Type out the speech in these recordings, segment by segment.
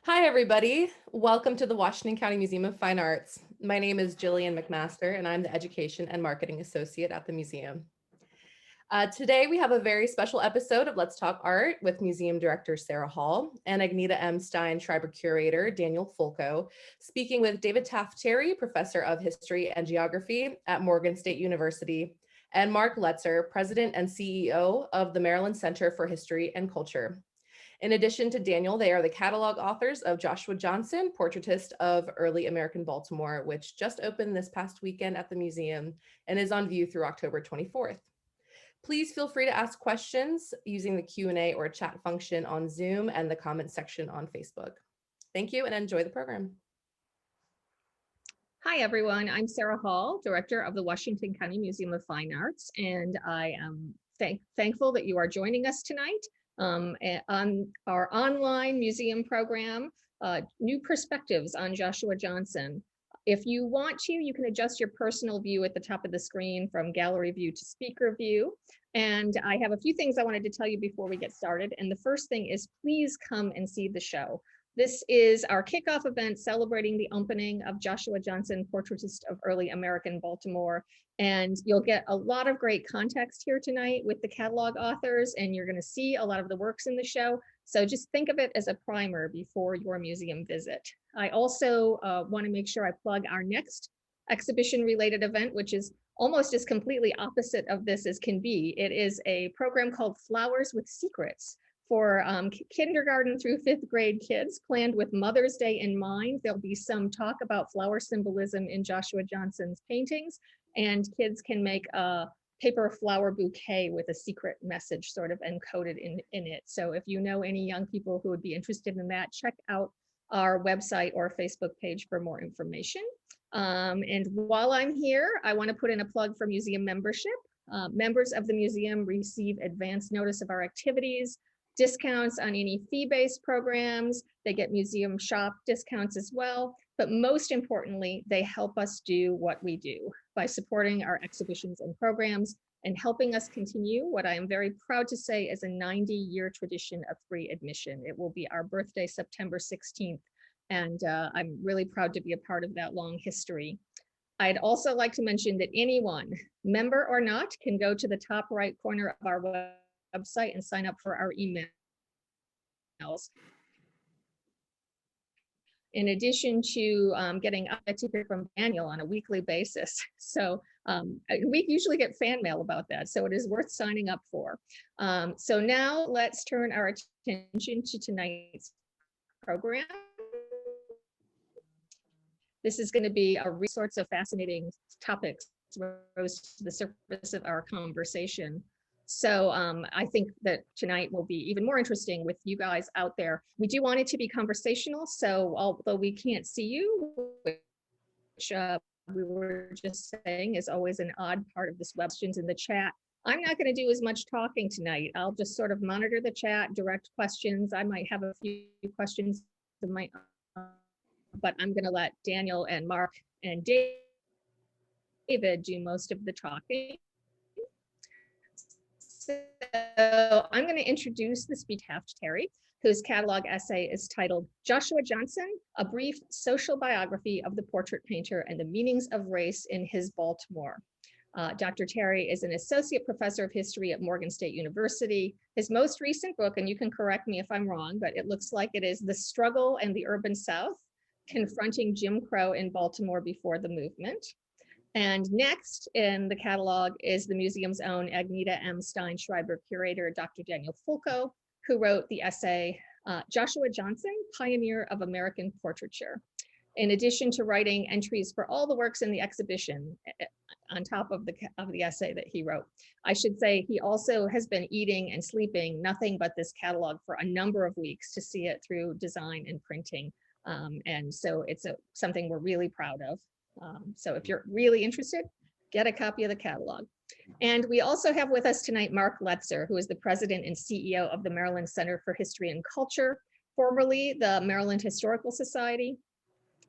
Hi, everybody. Welcome to the Washington County Museum of Fine Arts. My name is Jillian McMaster, and I'm the Education and Marketing Associate at the museum. Today, we have a very special episode of Let's Talk Art with Museum Director Sarah Hall and Agnita M. Stine Schreiber Curator Daniel Fulco, speaking with David Taft Terry, Professor of History and Geography at Morgan State University, and Mark Letzer, President and CEO of the Maryland Center for History and Culture. In addition to Daniel, they are the catalog authors of Joshua Johnson, Portraitist of Early American Baltimore, which just opened this past weekend at the museum and is on view through October 24th. Please feel free to ask questions using the Q&A or chat function on Zoom and the comment section on Facebook. Thank you and enjoy the program. Hi, everyone. I'm Sarah Hall, Director of the Washington County Museum of Fine Arts, and I am thankful that you are joining us tonight on our online museum program, New Perspectives on Joshua Johnson. If you want to, you can adjust your personal view at the top of the screen from gallery view to speaker view. And I have a few things I wanted to tell you before we get started. And the first thing is, please come and see the show. This is our kickoff event celebrating the opening of Joshua Johnson, Portraitist of Early American Baltimore. And you'll get a lot of great context here tonight with the catalog authors, and you're going to see a lot of the works in the show. So just think of it as a primer before your museum visit. I also want to make sure I plug our next exhibition-related event, which is almost as completely opposite of this as can be. It is a program called Flowers with Secrets for kindergarten through 5th grade kids, planned with Mother's Day in mind. There'll be some talk about flower symbolism in Joshua Johnson's paintings, and kids can make a paper flower bouquet with a secret message sort of encoded in it. So if you know any young people who would be interested in that, check out our website or Facebook page for more information. And while I'm here, I want to put in a plug for museum membership. Members of the museum receive advance notice of our activities, discounts on any fee-based programs. They get museum shop discounts as well. But most importantly, they help us do what we do by supporting our exhibitions and programs and helping us continue what I am very proud to say is a 90-year tradition of free admission. It will be our birthday, September 16th. And I'm really proud to be a part of that long history. I'd also like to mention that anyone, member or not, can go to the top right corner of our website and sign up for our emails. In addition to getting updates from Daniel on a weekly basis. So we usually get fan mail about that, so it is worth signing up for. So now let's turn our attention to tonight's program. This is going to be a resource of fascinating topics rose to the surface of our conversation. So I think that tonight will be even more interesting with you guys out there. We do want it to be conversational, so although we can't see you, which we were just saying is always an odd part of this web, questions in the chat. I'm not going to do as much talking tonight. I'll just sort of monitor the chat, direct questions. I might have a few questions that might, but I'm going to let Daniel and Mark and David do most of the talking. So I'm going to introduce the speaker, Taft Terry, whose catalog essay is titled Joshua Johnson, A Brief Social Biography of the Portrait Painter and the Meanings of Race in His Baltimore. Dr. Terry is an associate professor of history at Morgan State University. His most recent book, and you can correct me if I'm wrong, but it looks like it is The Struggle and the Urban South, Confronting Jim Crow in Baltimore Before the Movement. And next in the catalog is the museum's own Agnita M. Stine Schreiber Curator, Dr. Daniel Fulco, who wrote the essay, Joshua Johnson, Pioneer of American Portraiture. In addition to writing entries for all the works in the exhibition on top of the essay that he wrote. I should say he also has been eating and sleeping nothing but this catalog for a number of weeks to see it through design and printing. And so it's something we're really proud of. So if you're really interested, get a copy of the catalog. And we also have with us tonight Mark Letzer, who is the president and CEO of the Maryland Center for History and Culture, formerly the Maryland Historical Society.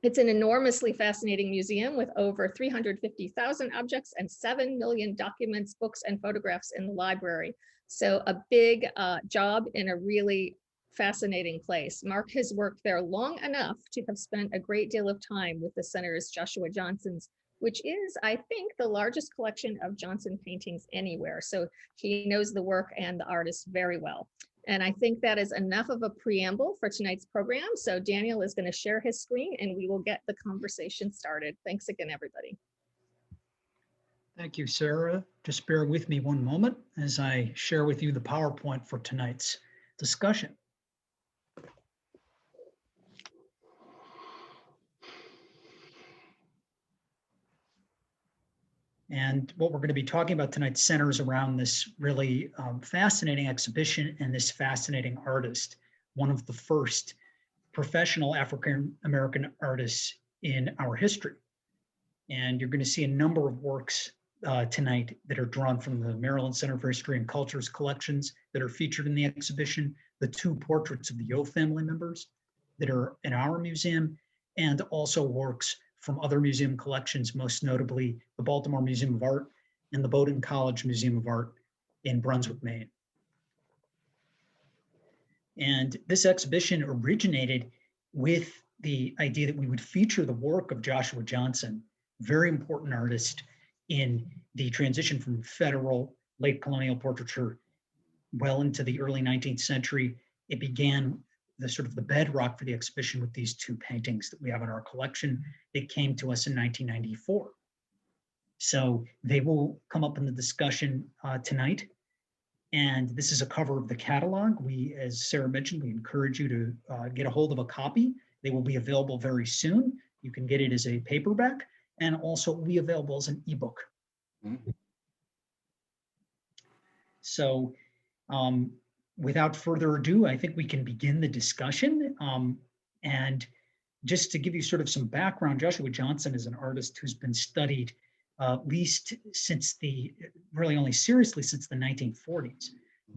It's an enormously fascinating museum with over 350,000 objects and 7 million documents, books, and photographs in the library. So a big job in a really fascinating place. Mark has worked there long enough to have spent a great deal of time with the center's Joshua Johnson's, which is, I think, the largest collection of Johnson paintings anywhere. So he knows the work and the artist very well. And I think that is enough of a preamble for tonight's program. So Daniel is going to share his screen and we will get the conversation started. Thanks again, everybody. Thank you, Sarah. Just bear with me one moment as I share with you the PowerPoint for tonight's discussion. And what we're going to be talking about tonight centers around this really fascinating exhibition and this fascinating artist, one of the first professional African-American artists in our history. And you're going to see a number of works tonight that are drawn from the Maryland Center for History and Culture's collections that are featured in the exhibition, the 2 portraits of the Yo family members that are in our museum, and also works from other museum collections, most notably the Baltimore Museum of Art and the Bowdoin College Museum of Art in Brunswick, Maine. And this exhibition originated with the idea that we would feature the work of Joshua Johnson, very important artist in the transition from federal late colonial portraiture well into the early 19th century. It began the sort of the bedrock for the exhibition with these 2 paintings that we have in our collection that came to us in 1994. So they will come up in the discussion tonight. And this is a cover of the catalog. We, as Sarah mentioned, we encourage you to get a hold of a copy. They will be available very soon. You can get it as a paperback and also will be available as an ebook. Mm-hmm. So without further ado, I think we can begin the discussion. And just to give you sort of some background, Joshua Johnson is an artist who's been studied at least since really only seriously since the 1940s.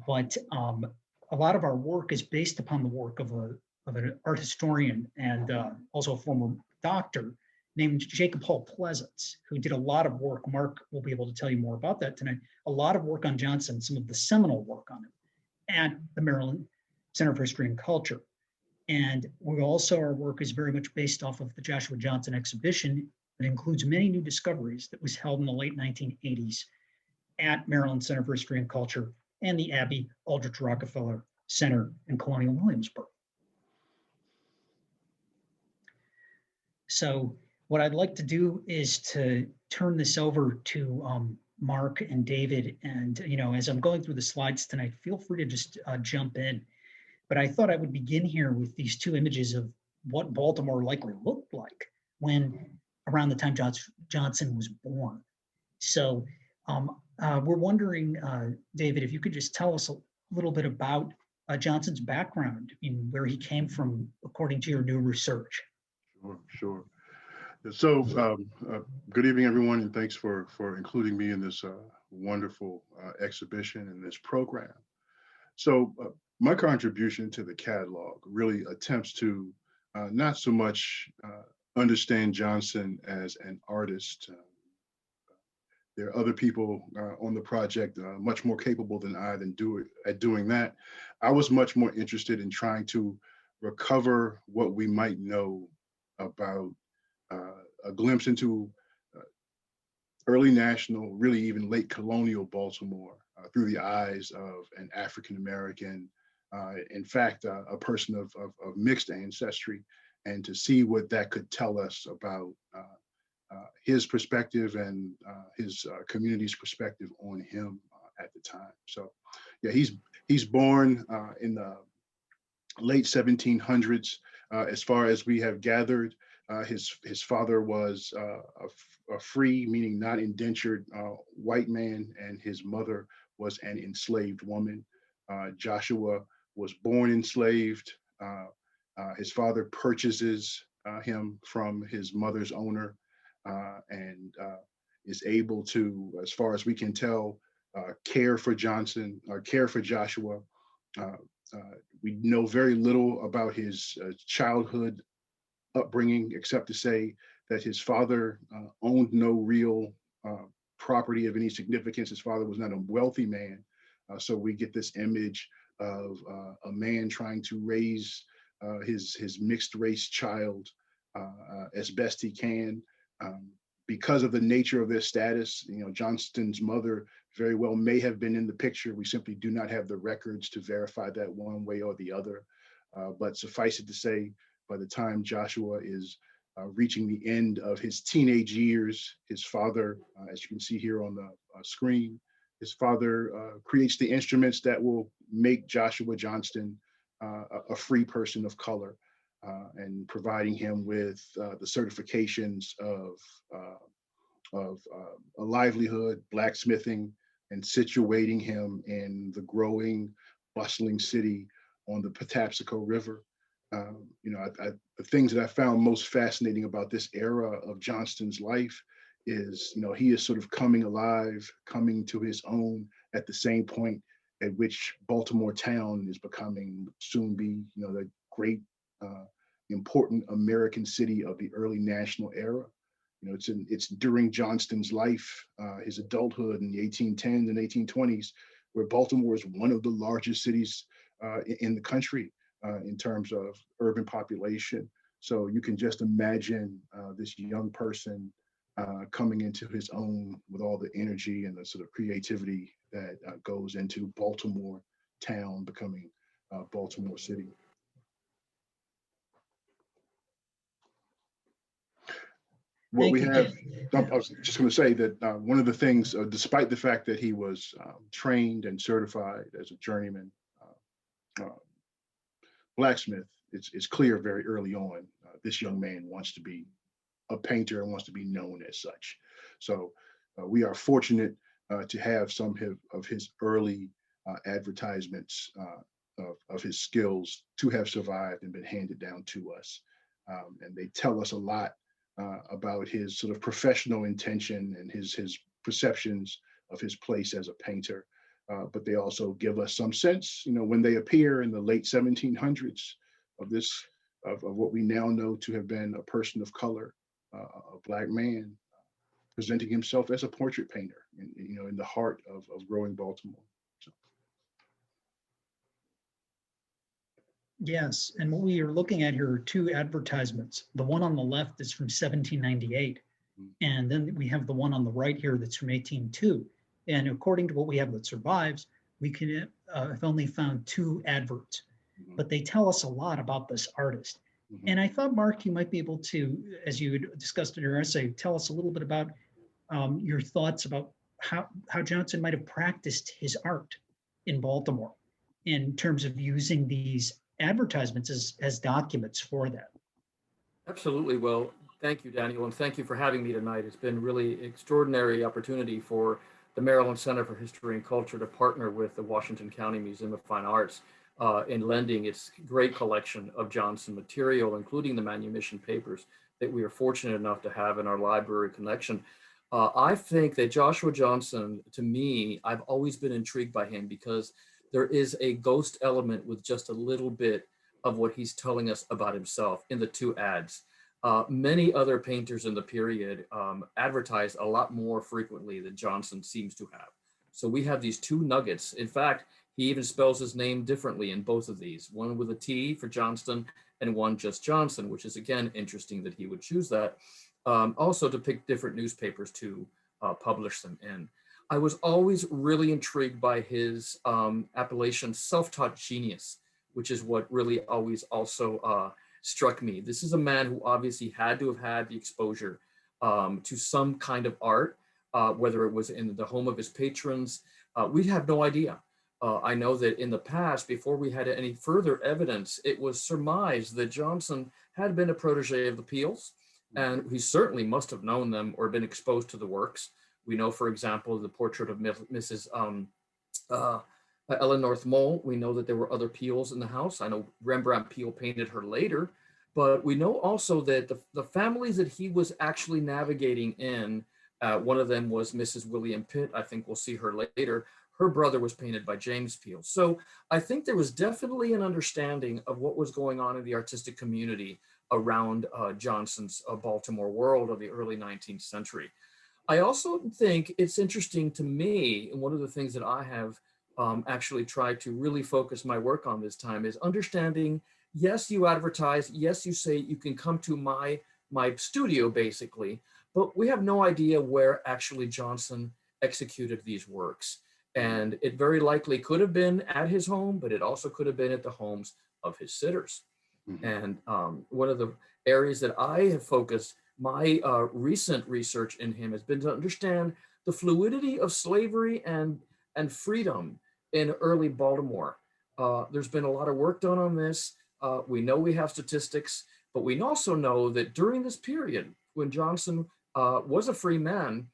But a lot of our work is based upon the work of an art historian and also a former doctor named Jacob Hall Pleasance, who did a lot of work. Mark will be able to tell you more about that tonight. A lot of work on Johnson, some of the seminal work on him at the Maryland Center for History and Culture. And our work is very much based off of the Joshua Johnson exhibition that includes many new discoveries that was held in the late 1980s at Maryland Center for History and Culture and the Abby Aldrich Rockefeller Center in Colonial Williamsburg. So what I'd like to do is to turn this over to Mark and David. And, as I'm going through the slides tonight, feel free to just jump in. But I thought I would begin here with these 2 images of what Baltimore likely looked like when around the time Johnson was born. So we're wondering, David, if you could just tell us a little bit about Johnson's background, where he came from, according to your new research. Sure. So good evening, everyone, and thanks for including me in this wonderful exhibition and this program. So my contribution to the catalog really attempts to not so much understand Johnson as an artist. There are other people on the project much more capable than I at doing that. I was much more interested in trying to recover what we might know about a glimpse into early national, really even late colonial Baltimore through the eyes of an African-American, in fact, a person of mixed ancestry, and to see what that could tell us about his perspective and his community's perspective on him at the time. So yeah, he's born in the late 1700s. As far as we have gathered, his father was a free, meaning not indentured, white man, and his mother was an enslaved woman. Joshua was born enslaved. His father purchases him from his mother's owner and is able to, as far as we can tell, care for Joshua. We know very little about his childhood upbringing, except to say that his father owned no real property of any significance. His father was not a wealthy man. So we get this image of a man trying to raise his mixed race child as best he can. Because of the nature of their status, Johnston's mother very well may have been in the picture. We simply do not have the records to verify that one way or the other. But suffice it to say, by the time Joshua is reaching the end of his teenage years, his father, as you can see here on the screen, his father creates the instruments that will make Joshua Johnston a free person of color, and providing him with the certifications of a livelihood, blacksmithing, and situating him in the growing, bustling city on the Patapsco River. The things that I found most fascinating about this era of Johnston's life is, he is sort of coming alive, coming to his own at the same point at which Baltimore town is becoming, soon be, the great, important American city of the early national era. It's during Johnston's life, his adulthood in the 1810s and 1820s, where Baltimore is one of the largest cities in the country in terms of urban population. So you can just imagine this young person coming into his own with all the energy and the sort of creativity that goes into Baltimore town becoming Baltimore City. What we have, I was just going to say that one of the things, despite the fact that he was trained and certified as a journeyman blacksmith, it's clear very early on this young man wants to be a painter and wants to be known as such. So we are fortunate to have some of his early advertisements of his skills to have survived and been handed down to us. And they tell us a lot about his sort of professional intention and his perceptions of his place as a painter. But they also give us some sense, when they appear in the late 1700s of what we now know to have been a person of color, a Black man, presenting himself as a portrait painter, in the heart of growing Baltimore. So. Yes, and what we are looking at here are two advertisements. The one on the left is from 1798, and then we have the one on the right here that's from 1802. And according to what we have that survives, we can have only found two adverts, but they tell us a lot about this artist. And I thought, Mark, you might be able to, as you discussed in your essay, tell us a little bit about your thoughts about how Johnson might have practiced his art in Baltimore in terms of using these advertisements as documents for that. Absolutely. Well, thank you, Daniel, and thank you for having me tonight. It's been really extraordinary opportunity for the Maryland Center for History and Culture to partner with the Washington County Museum of Fine Arts in lending its great collection of Johnson material, including the manumission papers that we are fortunate enough to have in our library collection. I think that Joshua Johnson, to me, I've always been intrigued by him because there is a ghost element with just a little bit of what he's telling us about himself in the two ads. Many other painters in the period advertise a lot more frequently than Johnson seems to have. So we have these two nuggets. In fact, he even spells his name differently in both of these, one with a T for Johnston and one just Johnson, which is again interesting that he would choose that. Also to pick different newspapers to publish them in. I was always really intrigued by his appellation self-taught genius, which is what really always also struck me. This is a man who obviously had to have had the exposure to some kind of art, whether it was in the home of his patrons. We have no idea. I know that in the past, before we had any further evidence, it was surmised that Johnson had been a protege of the Peels, and he certainly must have known them or been exposed to the works. We know, for example, the portrait of Mrs. Ellen North Mole. We know that there were other Peels in the house. I know Rembrandt Peale painted her later, but we know also that the families that he was actually navigating in, one of them was Mrs. William Pitt. I think we'll see her later. Her brother was painted by James Peale. So I think there was definitely an understanding of what was going on in the artistic community around Johnson's Baltimore world of the early 19th century. I also think it's interesting to me, and one of the things that I have actually tried to really focus my work on this time is understanding, yes, you advertise, yes, you say you can come to my studio basically, but we have no idea where actually Johnson executed these works. And it very likely could have been at his home, but it also could have been at the homes of his sitters. And one of the areas that I have focused my recent research in him has been to understand the fluidity of slavery and freedom in early Baltimore. There's been a lot of work done on this. We know we have statistics, but we also know that during this period when Johnson was a free man,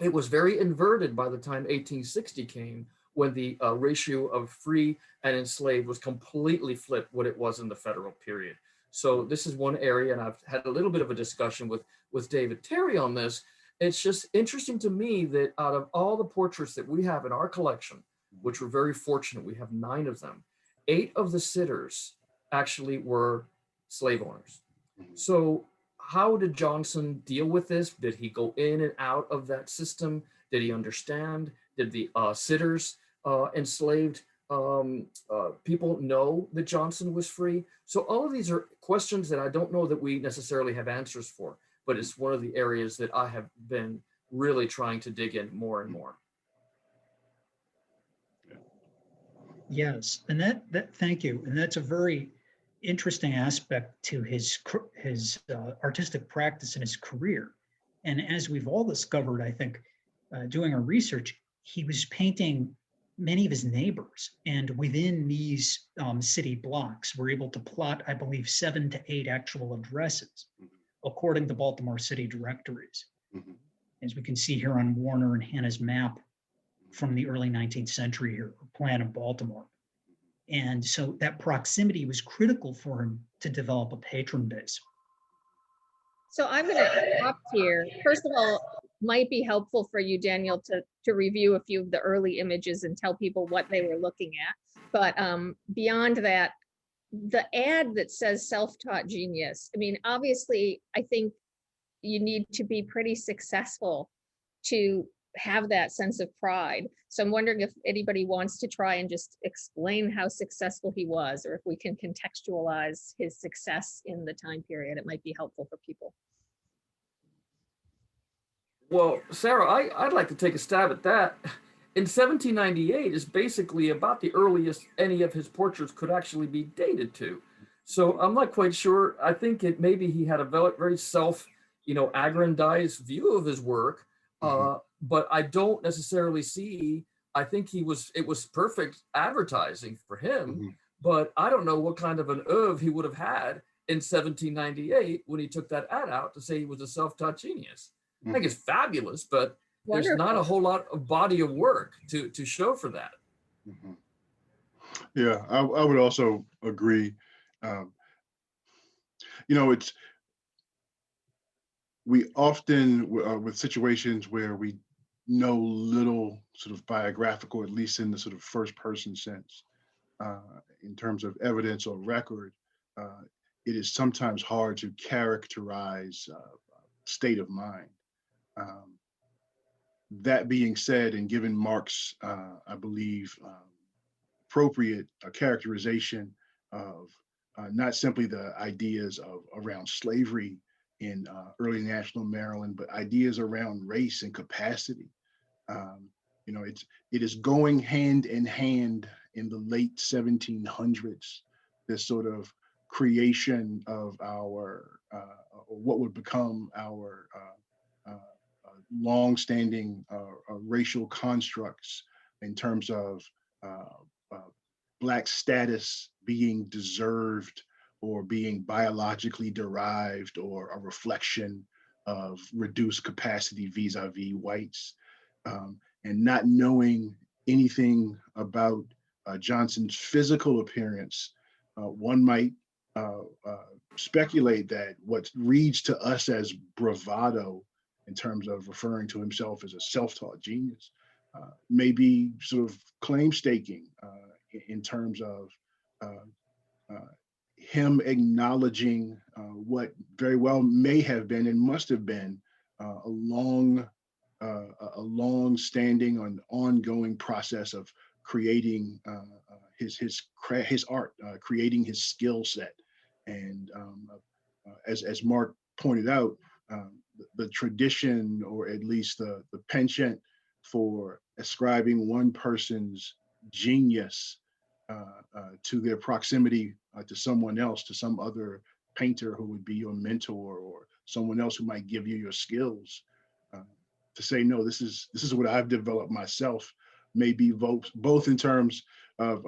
it was very inverted by the time 1860 came, when the ratio of free and enslaved was completely flipped what it was in the federal period. So this is one area, and I've had a little bit of a discussion with David Terry on this. It's just interesting to me that out of all the portraits that we have in our collection, which we're very fortunate, we have 9 of them, 8 of the sitters actually were slave owners. So how did Johnson deal with this? Did he go in and out of that system? Did he understand? Did the sitters enslaved people know that Johnson was free? So all of these are questions that I don't know that we necessarily have answers for, but it's one of the areas that I have been really trying to dig in more and more. Yes, and that thank you. And that's a very interesting aspect to his artistic practice and his career. And as we've all discovered, I think, doing our research, he was painting many of his neighbors. And within these city blocks, we're able to plot, I believe, 7 to 8 actual addresses, according to Baltimore city directories. As we can see here on Warner and Hannah's map from the early 19th century here, plan of Baltimore. And so that proximity was critical for him to develop a patron base. So I'm going to interrupt here. First of all, might be helpful for you, Daniel, to review a few of the early images and tell people what they were looking at. But beyond that, the ad that says self-taught genius, I mean, obviously, I think you need to be pretty successful to have that sense of pride. So I'm wondering if anybody wants to try and just explain how successful he was, or if we can contextualize his success in the time period. It might be helpful for people. Well, Sarah, I'd like to take a stab at that. In 1798 is basically about the earliest any of his portraits could actually be dated to. So I'm not quite sure. I think maybe he had a very aggrandized view of his work. But I don't necessarily see, I think it was perfect advertising for him, but I don't know what kind of an oeuvre he would have had in 1798 when he took that ad out to say he was a self-taught genius. I think it's fabulous, but there's not a whole lot of body of work to show for that. Yeah, I would also agree. We often, with situations where we know little sort of biographical, at least in the sort of first person sense, in terms of evidence or record, it is sometimes hard to characterize state of mind. That being said, and given Mark's, I believe, appropriate characterization of not simply the ideas around slavery in early national Maryland, but ideas around race and capacity. It is going hand in hand in the late 1700s, this sort of creation of our, what would become our long-standing racial constructs in terms of Black status being deserved or being biologically derived or a reflection of reduced capacity vis-a-vis whites, and not knowing anything about Johnson's physical appearance. One might speculate that what reads to us as bravado in terms of referring to himself as a self-taught genius may be sort of claim staking in terms of him acknowledging what very well may have been and must have been a long-standing and ongoing process of creating his art, creating his skill set. And as Mark pointed out, the tradition, or at least the penchant for ascribing one person's genius to their proximity to someone else, to some other painter who would be your mentor, or someone else who might give you your skills. To say, no, this is what I've developed myself, may be both in terms of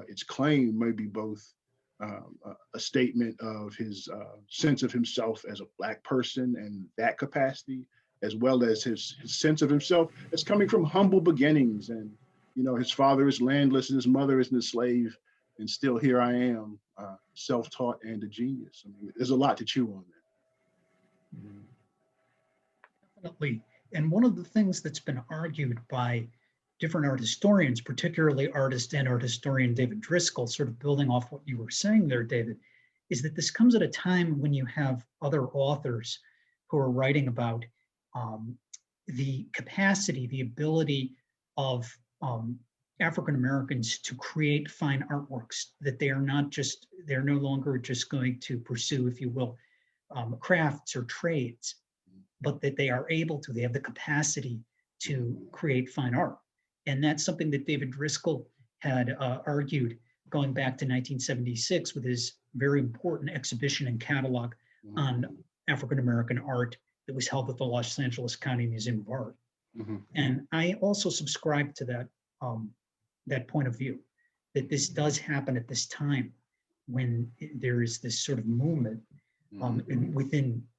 its claim, may be both a statement of his sense of himself as a Black person and that capacity, as well as his sense of himself as coming from humble beginnings. And, his father is landless and his mother is a slave, and still here I am, self-taught and a genius. I mean, there's a lot to chew on there. Definitely. And one of the things that's been argued by different art historians, particularly artist and art historian David Driscoll, sort of building off what you were saying there, David, is that this comes at a time when you have other authors who are writing about the capacity, the ability of African Americans to create fine artworks, that they're no longer just going to pursue, if you will, crafts or trades, but that they have the capacity to create fine art. And that's something that David Driscoll had argued going back to 1976 with his very important exhibition and catalog on African-American art that was held at the Los Angeles County Museum of Art. And I also subscribe to that point of view, that this does happen at this time when there is this sort of movement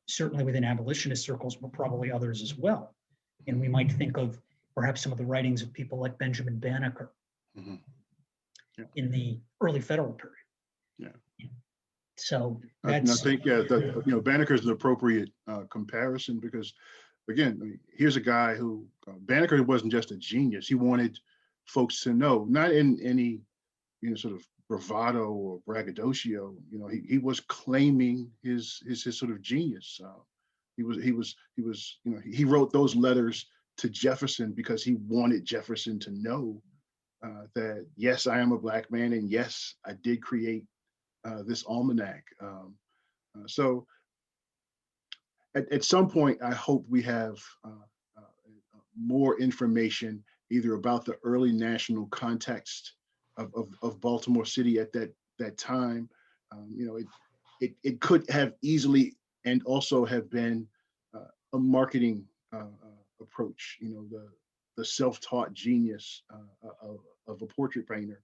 certainly within abolitionist circles, but probably others as well. And we might think of perhaps some of the writings of people like Benjamin Banneker in the early federal period. Yeah. So I think, Banneker is an appropriate comparison, because, again, I mean, here's a guy who, Banneker wasn't just a genius. He wanted folks to know, not in any, sort of bravado or braggadocio. He was claiming his sort of genius. He wrote those letters to Jefferson because he wanted Jefferson to know that, yes, I am a Black man, and yes, I did create this almanac. So at some point, I hope we have more information either about the early national context of Baltimore City at that time. It could have easily and also have been a marketing approach. The self-taught genius of a portrait painter.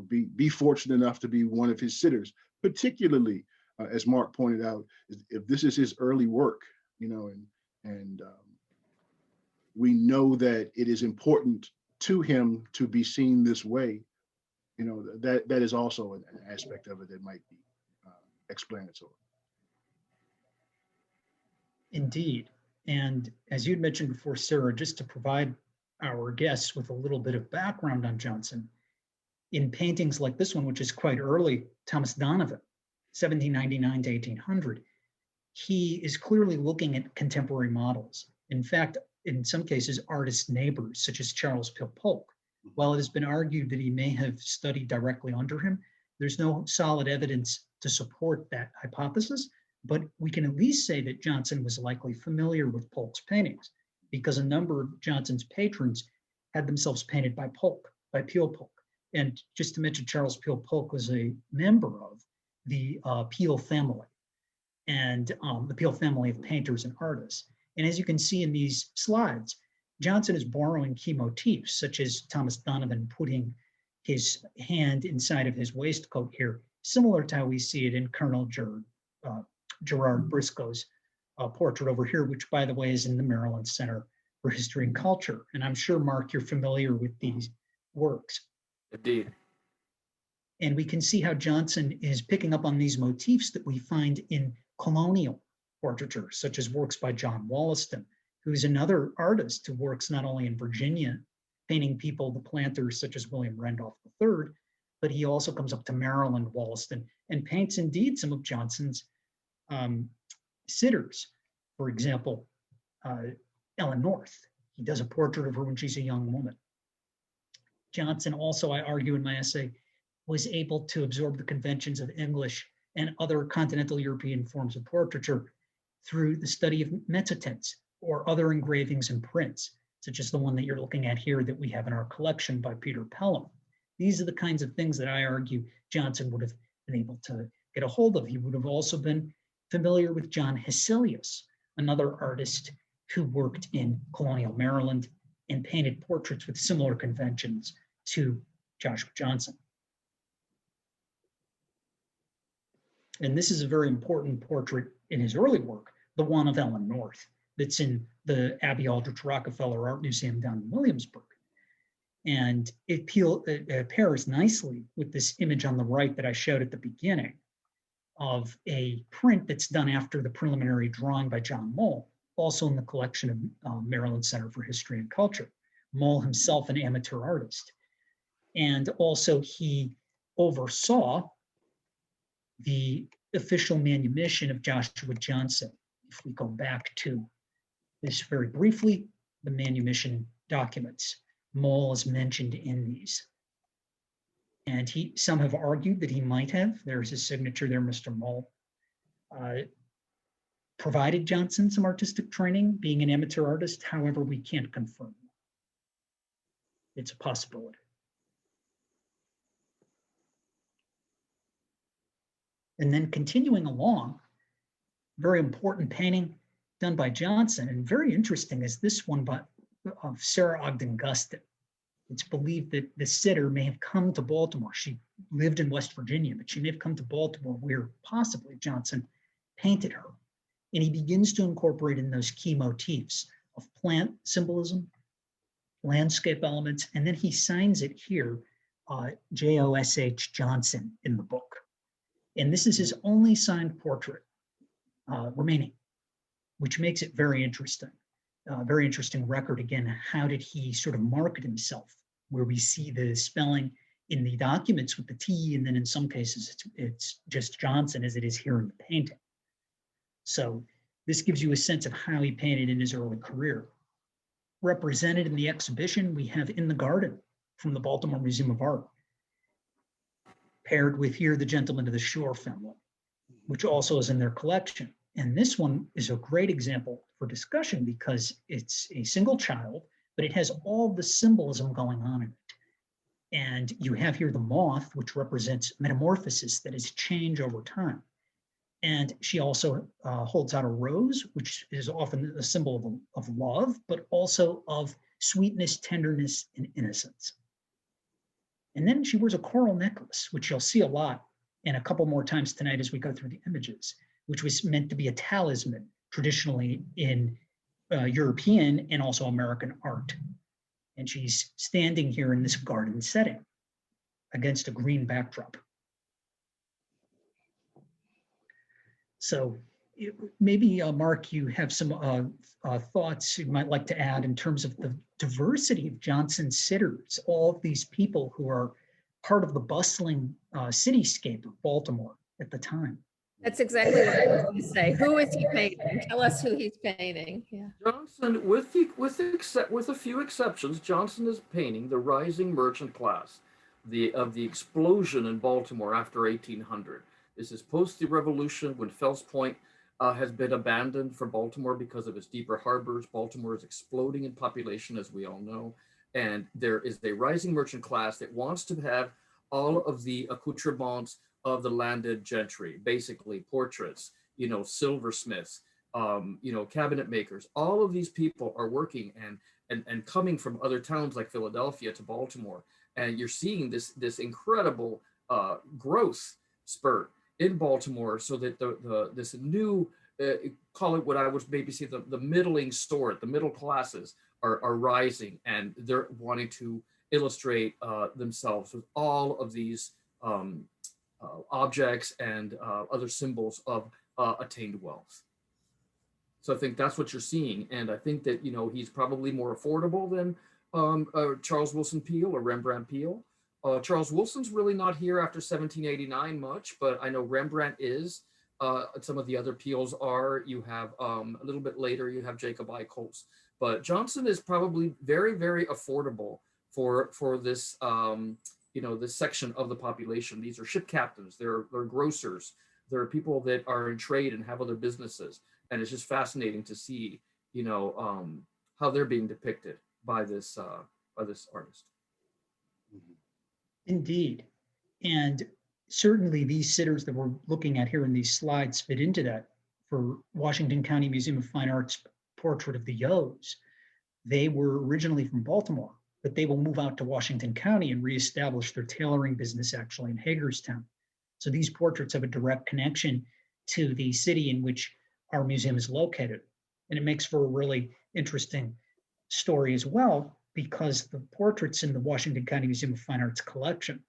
Be fortunate enough to be one of his sitters, particularly as Mark pointed out, if this is his early work, and we know that it is important to him to be seen this way. That is also an aspect of it that might be explanatory. Indeed. And as you'd mentioned before, Sarah, just to provide our guests with a little bit of background on Johnson, in paintings like this one, which is quite early, Thomas Donovan, 1799 to 1800, he is clearly looking at contemporary models. In fact, in some cases, artist neighbors, such as Charles Peale Polk. While it has been argued that he may have studied directly under him, there's no solid evidence to support that hypothesis, but we can at least say that Johnson was likely familiar with Polk's paintings, because a number of Johnson's patrons had themselves painted by Peale Polk. And just to mention, Charles Peale Polk was a member of the Peale family, and the Peale family of painters and artists. And as you can see in these slides, Johnson is borrowing key motifs, such as Thomas Donovan putting his hand inside of his waistcoat here, similar to how we see it in Colonel Gerard Briscoe's portrait over here, which, by the way, is in the Maryland Center for History and Culture. And I'm sure, Mark, you're familiar with these works. Indeed. And we can see how Johnson is picking up on these motifs that we find in colonial portraiture, such as works by John Wallister, who is another artist who works not only in Virginia, painting people, the planters such as William Randolph III, but he also comes up to Maryland, Wallister, and paints indeed some of Johnson's sitters. For example, Ellen North. He does a portrait of her when she's a young woman. Johnson also, I argue in my essay, was able to absorb the conventions of English and other continental European forms of portraiture through the study of mezzotints or other engravings and prints, such as the one that you're looking at here that we have in our collection by Peter Pelham. These are the kinds of things that I argue Johnson would have been able to get a hold of. He would have also been familiar with John Heselius, another artist who worked in colonial Maryland and painted portraits with similar conventions to Joshua Johnson. And this is a very important portrait in his early work, the one of Ellen North, that's in the Abbey Aldrich Rockefeller Art Museum down in Williamsburg. And it pairs nicely with this image on the right that I showed at the beginning of a print that's done after the preliminary drawing by John Mole, also in the collection of Maryland Center for History and Culture. Mole himself an amateur artist. And also he oversaw the official manumission of Joshua Johnson. If we go back to this very briefly, the manumission documents, Mole is mentioned in these. And some have argued that he might have, there's his signature there, Mr. Mole, provided Johnson some artistic training, being an amateur artist. However, we can't confirm. It's a possibility. And then continuing along, very important painting done by Johnson, and very interesting is this one of Sarah Ogden Gustin. It's believed that the sitter may have come to Baltimore. She lived in West Virginia, but she may have come to Baltimore where possibly Johnson painted her. And he begins to incorporate in those key motifs of plant symbolism, landscape elements, and then he signs it here, J.O.S.H. Johnson in the book. And this is his only signed portrait remaining, which makes it very interesting record. Again, how did he sort of market himself, where we see the spelling in the documents with the T, and then in some cases it's just Johnson as it is here in the painting. So this gives you a sense of how he painted in his early career. Represented in the exhibition, we have In the Garden from the Baltimore Museum of Art, paired with here the Gentleman of the Shore family, which also is in their collection. And this one is a great example for discussion because it's a single child, but it has all the symbolism going on in it. And you have here the moth, which represents metamorphosis, that is change over time. And she also holds out a rose, which is often a symbol of love, but also of sweetness, tenderness, and innocence. And then she wears a coral necklace, which you'll see a lot and a couple more times tonight as we go through the images, which was meant to be a talisman traditionally in European and also American art. And she's standing here in this garden setting against a green backdrop. So maybe, Mark, you have some thoughts you might like to add in terms of the diversity of Johnson's sitters, all of these people who are part of the bustling cityscape of Baltimore at the time. That's exactly what I was going to say. Who is he painting? Tell us who he's painting. Yeah. Johnson, with a few exceptions, Johnson is painting the rising merchant class of the explosion in Baltimore after 1800. This is post the Revolution, when Fells Point has been abandoned for Baltimore because of its deeper harbors. Baltimore is exploding in population, as we all know. And there is a rising merchant class that wants to have all of the accoutrements of the landed gentry, basically portraits, silversmiths, cabinet makers. All of these people are working and coming from other towns like Philadelphia to Baltimore. And you're seeing this incredible growth spurt in Baltimore, so that this new, call it what I would maybe say the middling sort, the middle classes are rising, and they're wanting to illustrate themselves with all of these objects and other symbols of attained wealth. So I think that's what you're seeing. And I think that, he's probably more affordable than Charles Wilson Peale or Rembrandt Peale. Charles Wilson's really not here after 1789 much, but I know Rembrandt is. Some of the other Peales are. You have a little bit later, you have Jacob Eichholz. But Johnson is probably very, very affordable for this this section of the population. These are ship captains, they're grocers, there are people that are in trade and have other businesses, and it's just fascinating to see how they're being depicted by this artist. Indeed. And certainly these sitters that we're looking at here in these slides fit into that. For Washington County Museum of Fine Arts portrait of the Yos, they were originally from Baltimore, but they will move out to Washington County and reestablish their tailoring business actually in Hagerstown. So these portraits have a direct connection to the city in which our museum is located. And it makes for a really interesting story as well, because the portraits in the Washington County Museum of Fine Arts collection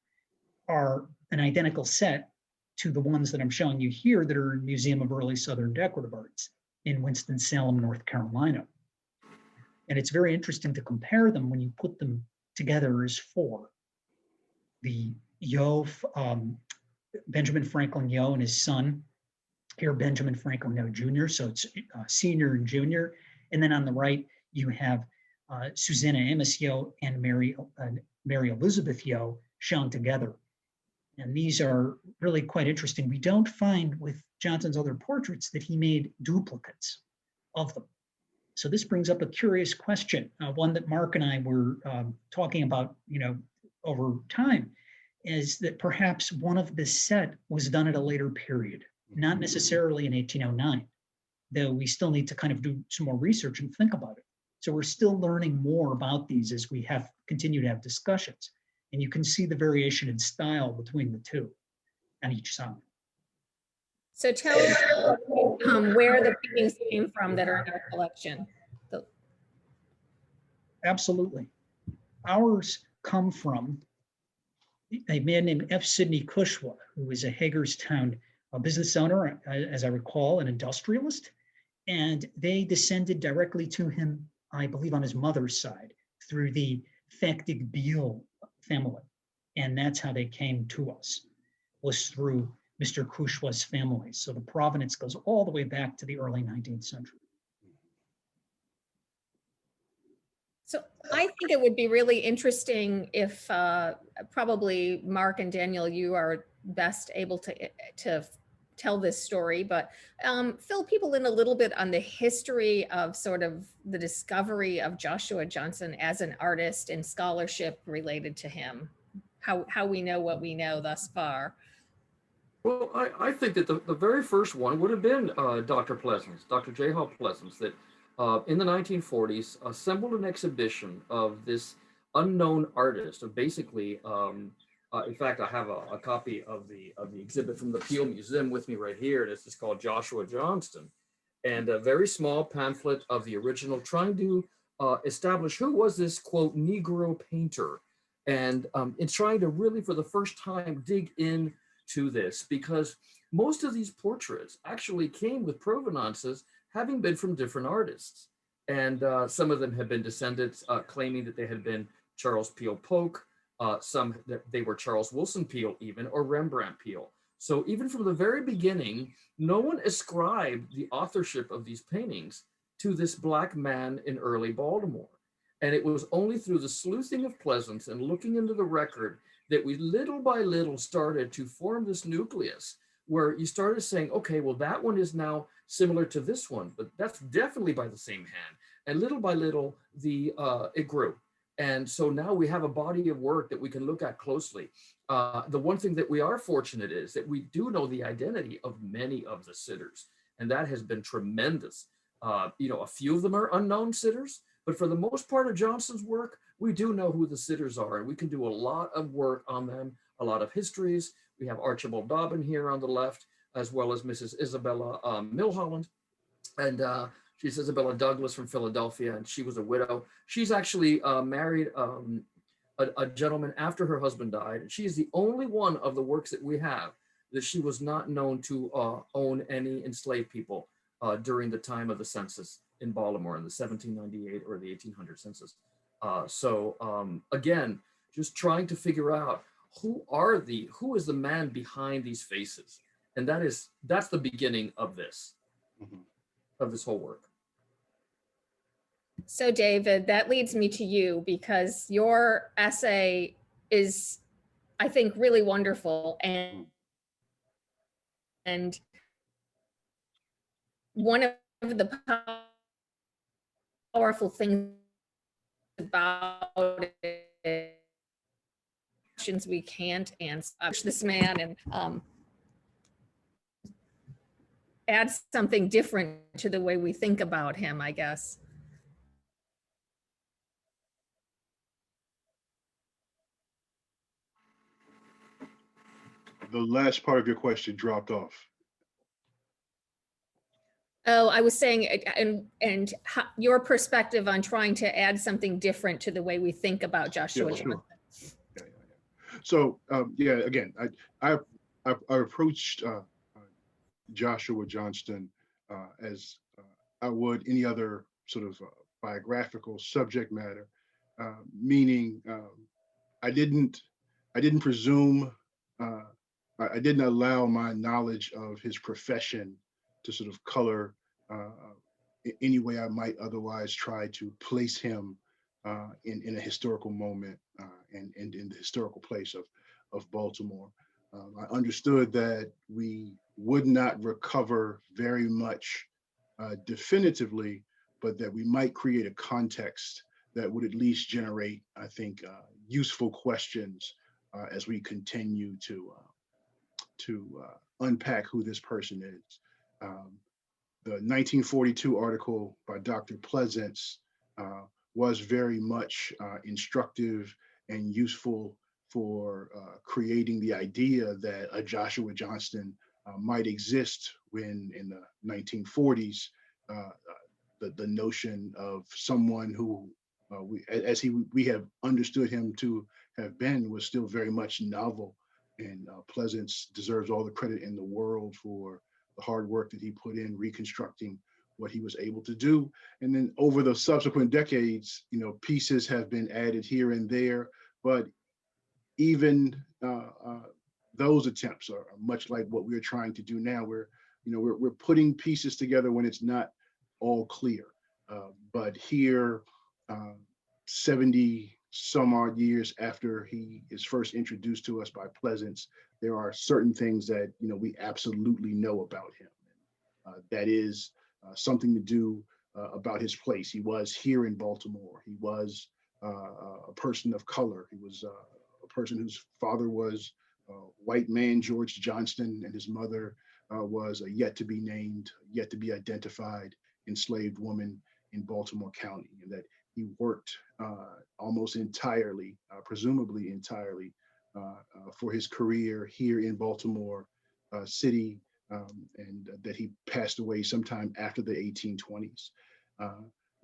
are an identical set to the ones that I'm showing you here that are in Museum of Early Southern Decorative Arts in Winston-Salem, North Carolina. And it's very interesting to compare them when you put them together as four. The Yo, Benjamin Franklin Yo and his son, here Benjamin Franklin Yo Jr., so it's senior and junior. And then on the right, you have Susanna Amos Yo and Mary Elizabeth Yo shown together. And these are really quite interesting. We don't find with Johnson's other portraits that he made duplicates of them. So this brings up a curious question, one that Mark and I were talking about, over time, is that perhaps one of this set was done at a later period, not necessarily in 1809, though we still need to kind of do some more research and think about it. So we're still learning more about these as we continue to have discussions. And you can see the variation in style between the two on each side. So tell us where the paintings came from that are in our collection. Absolutely. Ours come from a man named F. Sidney Cushwa, who was a Hagerstown business owner, as I recall, an industrialist. And they descended directly to him, I believe, on his mother's side through the Fechtig Beale family. And that's how they came to us, was through Mr. Cushwa's family. So the provenance goes all the way back to the early 19th century. So I think it would be really interesting if probably Mark and Daniel, you are best able to tell this story, but fill people in a little bit on the history of sort of the discovery of Joshua Johnson as an artist and scholarship related to him, how we know what we know thus far. Well, I think that the very first one would have been Dr. Pleasance, Dr. J. Hall Pleasance, that in the 1940s assembled an exhibition of this unknown artist, of basically, in fact, I have a copy of the exhibit from the Peel Museum with me right here. This is called Joshua Johnston, and a very small pamphlet of the original, trying to establish who was this, quote, Negro painter. And it's trying to really, for the first time, dig in to this, because most of these portraits actually came with provenances having been from different artists. And some of them have been descendants claiming that they had been Charles Peale Polk, some that they were Charles Wilson Peale even, or Rembrandt Peale. So even from the very beginning, no one ascribed the authorship of these paintings to this Black man in early Baltimore. And it was only through the sleuthing of Pleasance and looking into the record that we little by little started to form this nucleus, where you started saying, okay, well, that one is now similar to this one, but that's definitely by the same hand. And little by little, it grew. And so now we have a body of work that we can look at closely. The one thing that we are fortunate is that we do know the identity of many of the sitters, and that has been tremendous. A few of them are unknown sitters, but for the most part of Johnson's work, we do know who the sitters are, and we can do a lot of work on them, a lot of histories. We have Archibald Dobbin here on the left, as well as Mrs. Isabella Milholland. And she's Isabella Douglas from Philadelphia, and she was a widow. She's actually married a gentleman after her husband died. And she is the only one of the works that we have that she was not known to own any enslaved people during the time of the census in Baltimore in the 1798 or the 1800 census. Again, just trying to figure out who is the man behind these faces. And that's the beginning of this, of this whole work. So David, that leads me to you because your essay is, I think, really wonderful. And one of the powerful things about it, questions we can't answer this man and add something different to the way we think about him, I guess. The last part of your question dropped off. Oh, I was saying, and how, your perspective on trying to add something different to the way we think about Joshua. Yeah, sure. Yeah. So yeah, again, I approached Joshua Johnston as I would any other sort of biographical subject matter, meaning I didn't presume, I didn't allow my knowledge of his profession to sort of color any way I might otherwise try to place him in a historical moment and in the historical place of Baltimore. I understood that we would not recover very much definitively, but that we might create a context that would at least generate, I think, useful questions as we continue to unpack who this person is. The 1942 article by Dr. Pleasance was very much instructive and useful for creating the idea that a Joshua Johnston might exist when in the 1940s, the notion of someone who we have understood him to have been was still very much novel. And Pleasance deserves all the credit in the world for the hard work that he put in reconstructing what he was able to do. And then over the subsequent decades, pieces have been added here and there, but even those attempts are much like what we're trying to do now. We're putting pieces together when it's not all clear. But here, 70 some odd years after he is first introduced to us by Pleasance, there are certain things that we absolutely know about him. That is something to do about his place. He was here in Baltimore. He was a person of color. He was a person whose father was white man George Johnston, and his mother was a yet to be named, yet to be identified enslaved woman in Baltimore County, and that he worked almost entirely, presumably entirely, for his career here in Baltimore City, and that he passed away sometime after the 1820s.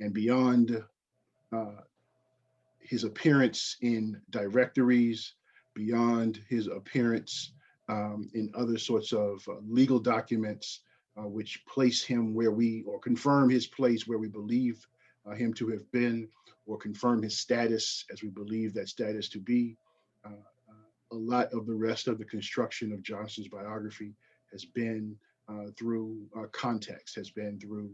And beyond his appearance in directories, beyond his appearance in other sorts of legal documents, which place him or confirm his place where we believe him to have been, or confirm his status as we believe that status to be. A lot of the rest of the construction of Johnston's biography has been through context, has been through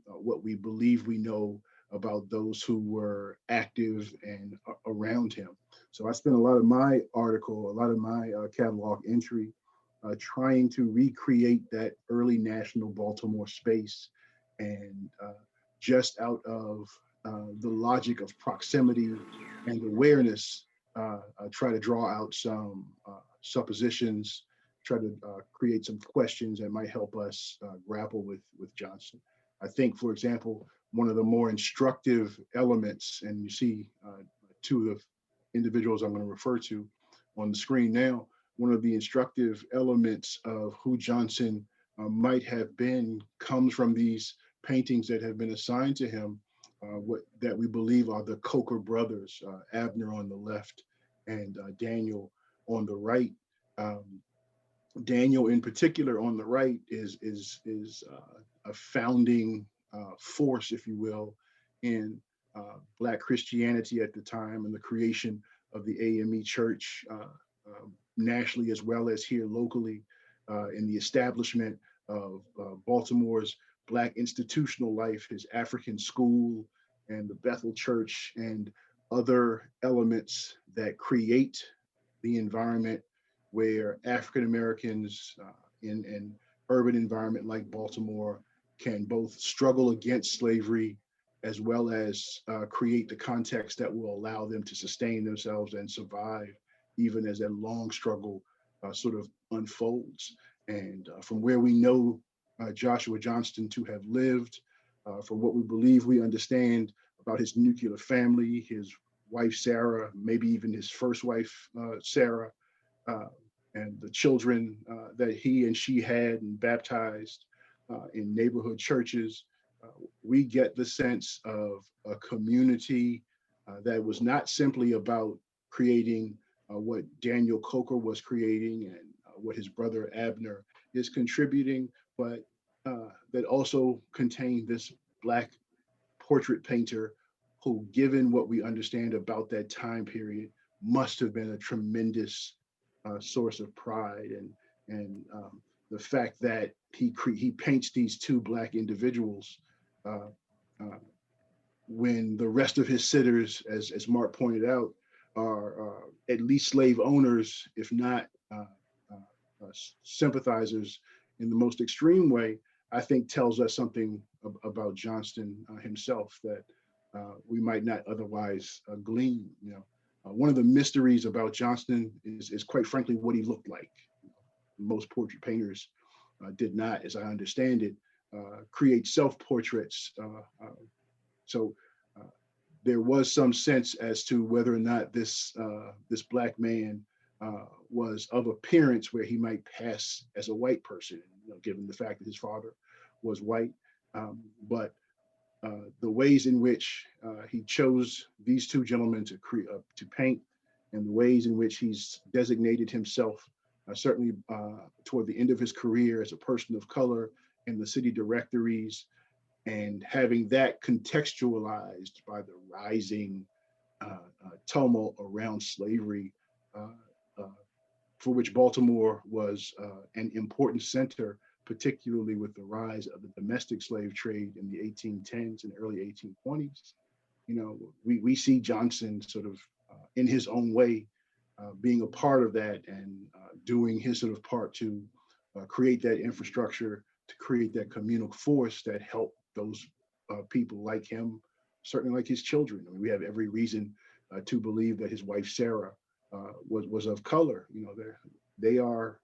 what we believe we know about those who were active and around him. So I spent a lot of my article, a lot of my catalog entry trying to recreate that early national Baltimore space, and just out of the logic of proximity and awareness, try to draw out some suppositions, try to create some questions that might help us grapple with Johnston. I think, for example, one of the more instructive elements, and you see two of the individuals I'm going to refer to on the screen now, one of the instructive elements of who Johnston might have been comes from these paintings that have been assigned to him, that we believe are the Coker brothers, Abner on the left and Daniel on the right. Daniel in particular on the right is a founding force, if you will, in Black Christianity at the time, and the creation of the AME Church nationally as well as here locally, in the establishment of Baltimore's Black institutional life, his African school, and the Bethel Church and other elements that create the environment where African Americans in an urban environment like Baltimore can both struggle against slavery as well as create the context that will allow them to sustain themselves and survive even as that long struggle sort of unfolds. And from where we know Joshua Johnston to have lived, from what we believe we understand about his nuclear family, his wife, Sarah, maybe even his first wife, Sarah, and the children that he and she had and baptized in neighborhood churches, we get the sense of a community that was not simply about creating what Daniel Coker was creating and what his brother Abner is contributing, but that also contained this Black portrait painter who, given what we understand about that time period, must have been a tremendous source of pride. And the fact that he paints these two Black individuals when the rest of his sitters, as Mark pointed out, are at least slave owners, if not sympathizers in the most extreme way, I think tells us something about Johnston himself that we might not otherwise glean. You know, one of the mysteries about Johnston is quite frankly what he looked like. Most portrait painters did not, as I understand it, create self-portraits. So there was some sense as to whether or not this Black man was of appearance where he might pass as a white person, you know, given the fact that his father was white. But the ways in which he chose these two gentlemen to paint, and the ways in which he's designated himself, certainly toward the end of his career as a person of color in the city directories, and having that contextualized by the rising tumult around slavery, for which Baltimore was an important center, particularly with the rise of the domestic slave trade in the 1810s and early 1820s. You know, we see Johnson sort of in his own way being a part of that and doing his sort of part to create that infrastructure, to create that communal force that helped those people like him, certainly like his children. I mean, we have every reason to believe that his wife Sarah was of color. You know, they are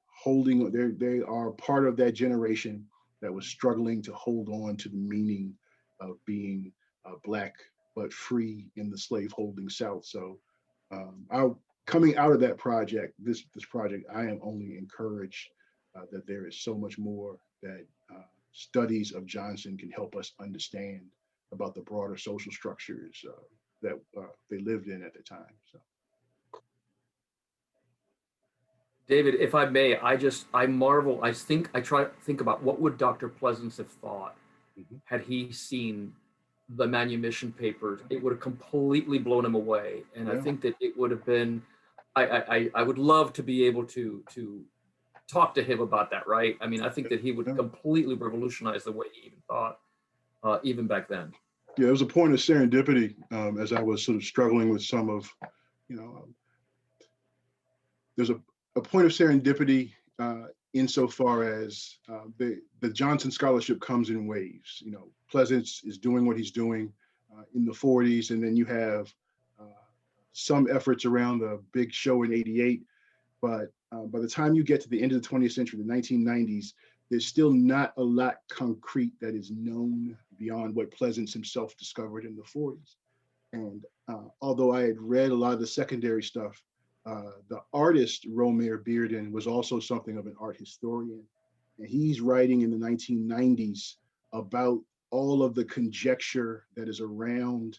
part of that generation that was struggling to hold on to the meaning of being Black but free in the slaveholding South. So coming out of that project, this project, I am only encouraged that there is so much more that studies of Johnson can help us understand about the broader social structures that they lived in at the time. So. David, if I may, I marvel, I try to think about what would Dr. Pleasance have thought had he seen the manumission papers. It would have completely blown him away. And I think that it would have been, I would love to be able to talk to him about that, right? I mean, I think that he would completely revolutionize the way he even thought, even back then. Yeah, it was a point of serendipity as I was sort of struggling with some of, you know, there's a point of serendipity insofar as the Johnson Scholarship comes in waves. You know, Pleasance is doing what he's doing in the 40s, and then you have some efforts around the big show in '88. But by the time you get to the end of the 20th century, the 1990s, there's still not a lot concrete that is known beyond what Pleasance himself discovered in the 40s. And although I had read a lot of the secondary stuff, the artist Romare Bearden was also something of an art historian. And he's writing in the 1990s about all of the conjecture that is around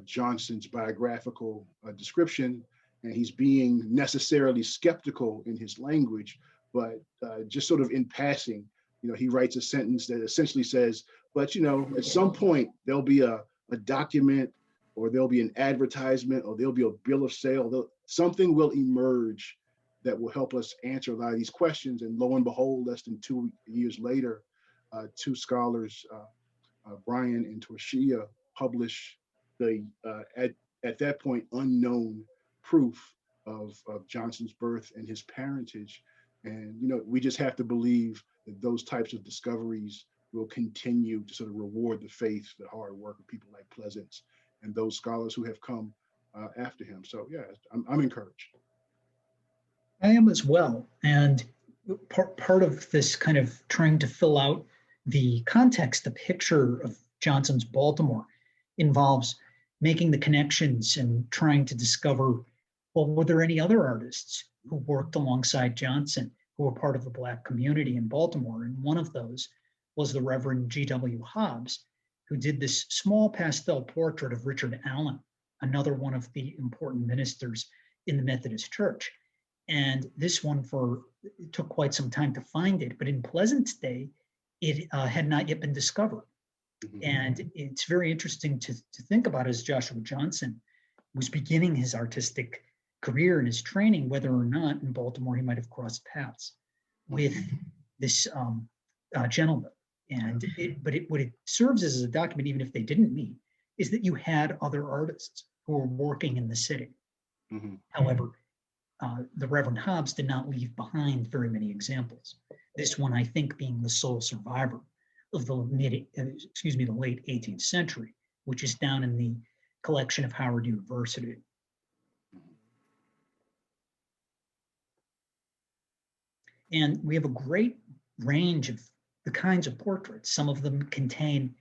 Johnson's biographical description. And he's being necessarily skeptical in his language, but just sort of in passing, you know, he writes a sentence that essentially says, but, you know, at some point there'll be a document, or there'll be an advertisement, or there'll be a bill of sale. Something will emerge that will help us answer a lot of these questions. And lo and behold, less than 2 years later, two scholars, Brian and Torshia, publish the at that point unknown proof of Johnson's birth and his parentage. And we just have to believe that those types of discoveries will continue to sort of reward the faith, the hard work of people like Pleasance and those scholars who have come after him. So yeah, I'm encouraged. I am as well. And part of this kind of trying to fill out the context, the picture of Johnson's Baltimore involves making the connections and trying to discover, well, were there any other artists who worked alongside Johnson who were part of the Black community in Baltimore? And one of those was the Reverend G.W. Hobbs, who did this small pastel portrait of Richard Allen, another one of the important ministers in the Methodist Church. And this one it took quite some time to find it, but in Pleasant's day, it had not yet been discovered. Mm-hmm. And it's very interesting to think about as Joshua Johnson was beginning his artistic career and his training, whether or not in Baltimore he might have crossed paths with this gentleman. And what it serves as a document, even if they didn't meet, is that you had other artists who were working in the city. Mm-hmm. However, the Reverend Hobbs did not leave behind very many examples. This one, I think, being the sole survivor of the late 18th century, which is down in the collection of Howard University. And we have a great range of the kinds of portraits. Some of them contain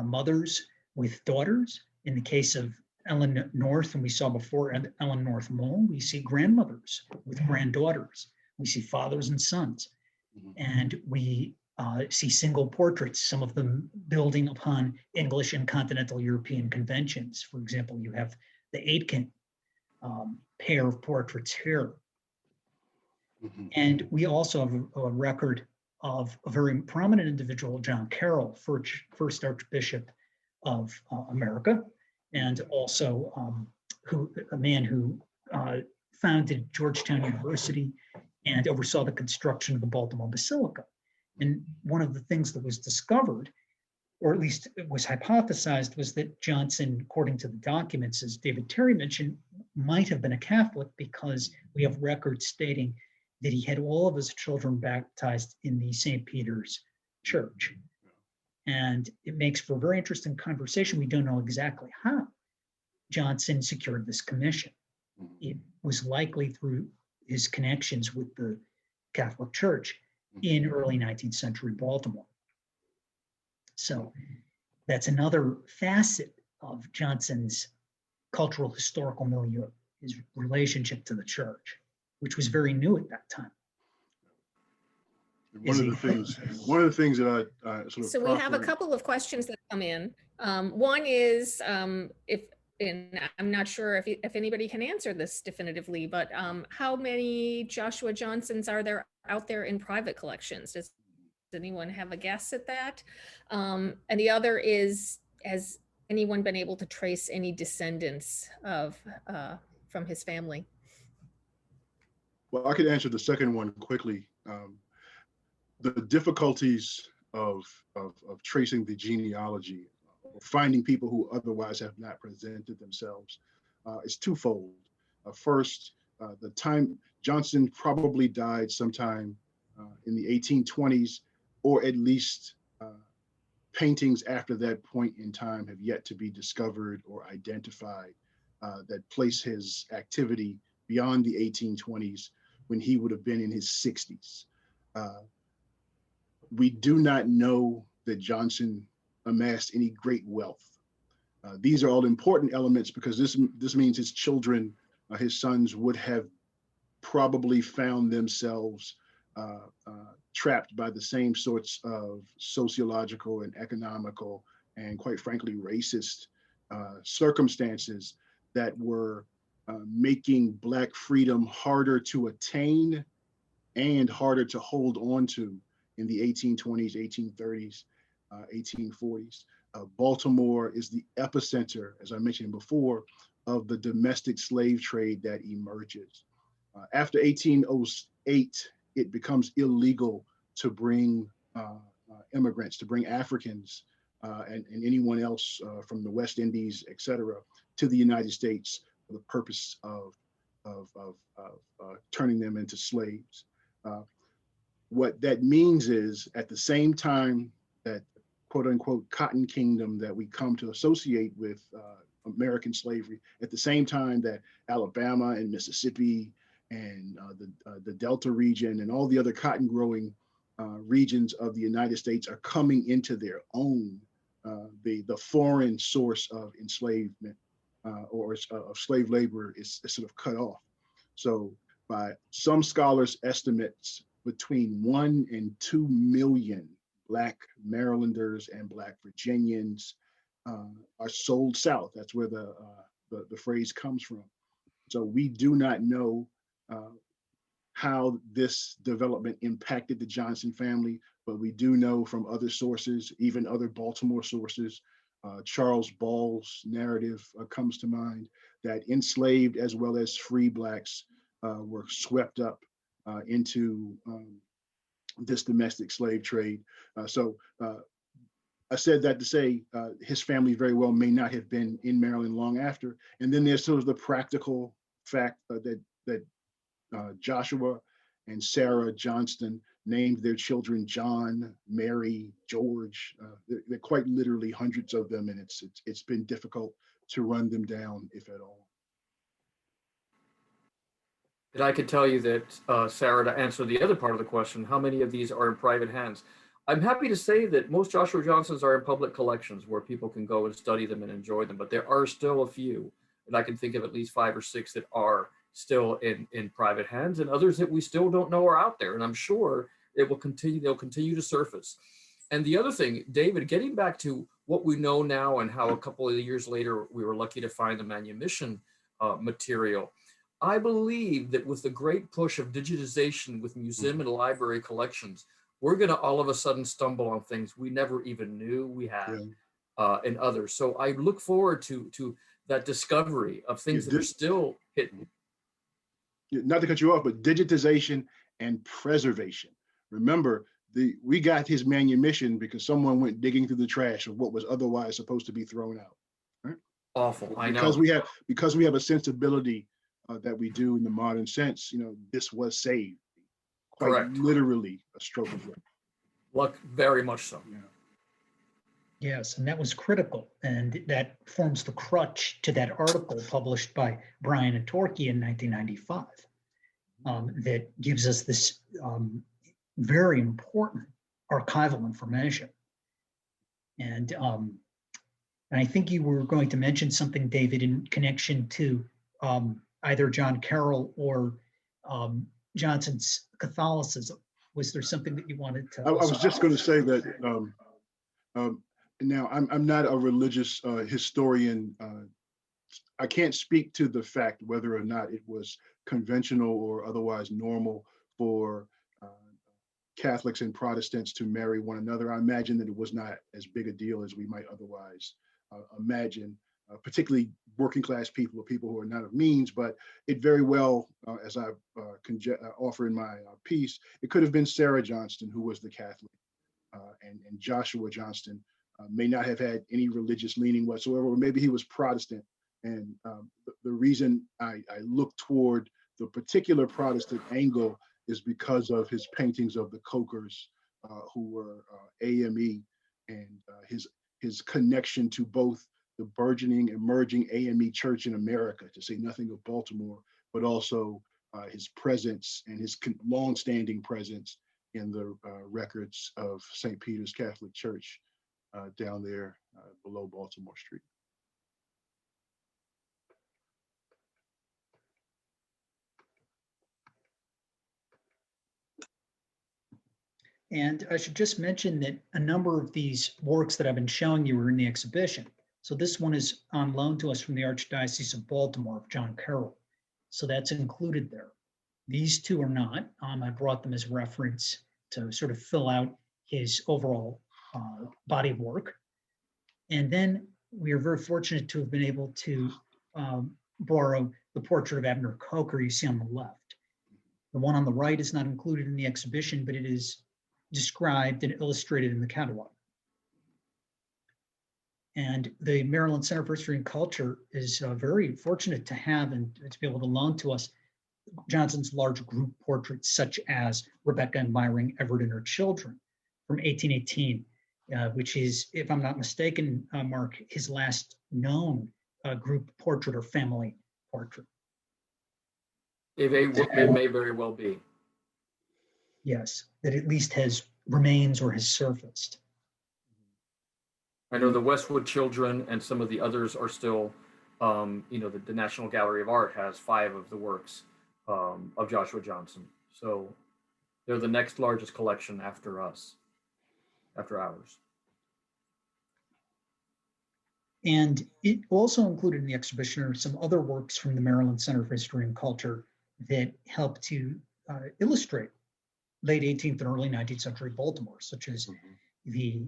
mothers with daughters. In the case of Ellen North, and we saw before Ellen North Mole, we see grandmothers with granddaughters. We see fathers and sons. And we see single portraits, some of them building upon English and continental European conventions. For example, you have the Aitken pair of portraits here. Mm-hmm. And we also have a record of a very prominent individual, John Carroll, first Archbishop of America, and also a man who founded Georgetown University and oversaw the construction of the Baltimore Basilica. And one of the things that was discovered, or at least it was hypothesized, was that Johnson, according to the documents, as David Terry mentioned, might have been a Catholic, because we have records stating that he had all of his children baptized in the St. Peter's Church. And it makes for a very interesting conversation. We don't know exactly how Johnson secured this commission. It was likely through his connections with the Catholic Church in early 19th century Baltimore. So that's another facet of Johnson's cultural historical milieu, his relationship to the church, which was very new at that time. One of the things that I sort of so we have a couple of questions that come in. One is and I'm not sure if anybody can answer this definitively, but how many Joshua Johnsons are there out there in private collections? Does anyone have a guess at that? And the other is, has anyone been able to trace any descendants from his family? Well, I could answer the second one quickly. The difficulties of tracing the genealogy, finding people who otherwise have not presented themselves, is twofold. First, the time Johnson probably died sometime in the 1820s, or at least paintings after that point in time have yet to be discovered or identified that place his activity beyond the 1820s, when he would have been in his 60s. We do not know that Johnson amassed any great wealth. These are all important elements, because this means his children, his sons, would have probably found themselves trapped by the same sorts of sociological and economical and, quite frankly, racist circumstances that were making Black freedom harder to attain and harder to hold on to in the 1820s, 1830s, 1840s. Baltimore is the epicenter, as I mentioned before, of the domestic slave trade that emerges. After 1808, it becomes illegal to bring immigrants, to bring Africans and anyone else from the West Indies, et cetera, to the United States for the purpose of turning them into slaves. What that means is at the same time that quote unquote cotton kingdom that we come to associate with American slavery, at the same time that Alabama and Mississippi and the Delta region and all the other cotton growing regions of the United States are coming into their own, the foreign source of enslavement or of slave labor is sort of cut off. So by some scholars' estimates, between 1 and 2 million Black Marylanders and Black Virginians are sold south. That's where the phrase comes from. So we do not know how this development impacted the Johnson family, but we do know from other sources, even other Baltimore sources, Charles Ball's narrative comes to mind, that enslaved as well as free Blacks were swept up into this domestic slave trade. So I said that to say his family very well may not have been in Maryland long after. And then there's sort of the practical fact that Joshua and Sarah Johnston named their children John, Mary, George. They're quite literally hundreds of them, and it's been difficult to run them down, if at all. And I could tell you that, Sarah, to answer the other part of the question, how many of these are in private hands? I'm happy to say that most Joshua Johnsons are in public collections where people can go and study them and enjoy them, but there are still a few, and I can think of at least 5 or 6 that are still in private hands, and others that we still don't know are out there. And I'm sure they'll continue to surface. And the other thing, David, getting back to what we know now and how a couple of years later we were lucky to find the manumission material, I believe that with the great push of digitization with museum and library collections, we're going to all of a sudden stumble on things we never even knew we had in others. So I look forward to that discovery of things that are still hidden. Not to cut you off, but digitization and preservation. Remember, we got his manumission because someone went digging through the trash of what was otherwise supposed to be thrown out. Right? Awful, I know. Because we have a sensibility that we do in the modern sense, this was saved. Quite Correct. Literally a stroke of luck. Luck, very much so. Yeah. Yes, and that was critical. And that forms the crutch to that article published by Brian and Torquay in 1995 that gives us this very important archival information. And I think you were going to mention something, David, in connection to either John Carroll or Johnson's Catholicism. Was there something that you wanted to? I was just going to say that now I'm not a religious historian. I can't speak to the fact whether or not it was conventional or otherwise normal for Catholics and Protestants to marry one another. I imagine that it was not as big a deal as we might otherwise imagine, particularly working class people or people who are not of means, but it very well, as I offer in my piece, it could have been Sarah Johnston, who was the Catholic, and Joshua Johnston may not have had any religious leaning whatsoever, or maybe he was Protestant. And the reason I look toward the particular Protestant angle is because of his paintings of the Cokers, who were AME, and his connection to both the burgeoning, emerging AME church in America, to say nothing of Baltimore, but also his presence and his long-standing presence in the records of St. Peter's Catholic Church down there below Baltimore Street. And I should just mention that a number of these works that I've been showing you are in the exhibition. So this one is on loan to us from the Archdiocese of Baltimore of John Carroll. So that's included there. These two are not. I brought them as reference to sort of fill out his overall body of work. And then we are very fortunate to have been able to borrow the portrait of Abner Coker you see on the left. The one on the right is not included in the exhibition, but it is described and illustrated in the catalog. And the Maryland Center for History and Culture is very fortunate to have and to be able to loan to us Johnson's large group portraits, such as Rebecca admiring Everett and her children from 1818, which is, if I'm not mistaken, Mark, his last known group portrait or family portrait. It may very well be. Yes, that at least has remains or has surfaced. I know the Westwood children and some of the others are still, the National Gallery of Art has 5 of the works of Joshua Johnson. So they're the next largest collection after us, after ours. And it also included in the exhibition are some other works from the Maryland Center for History and Culture that help to illustrate late 18th and early 19th century Baltimore, such as the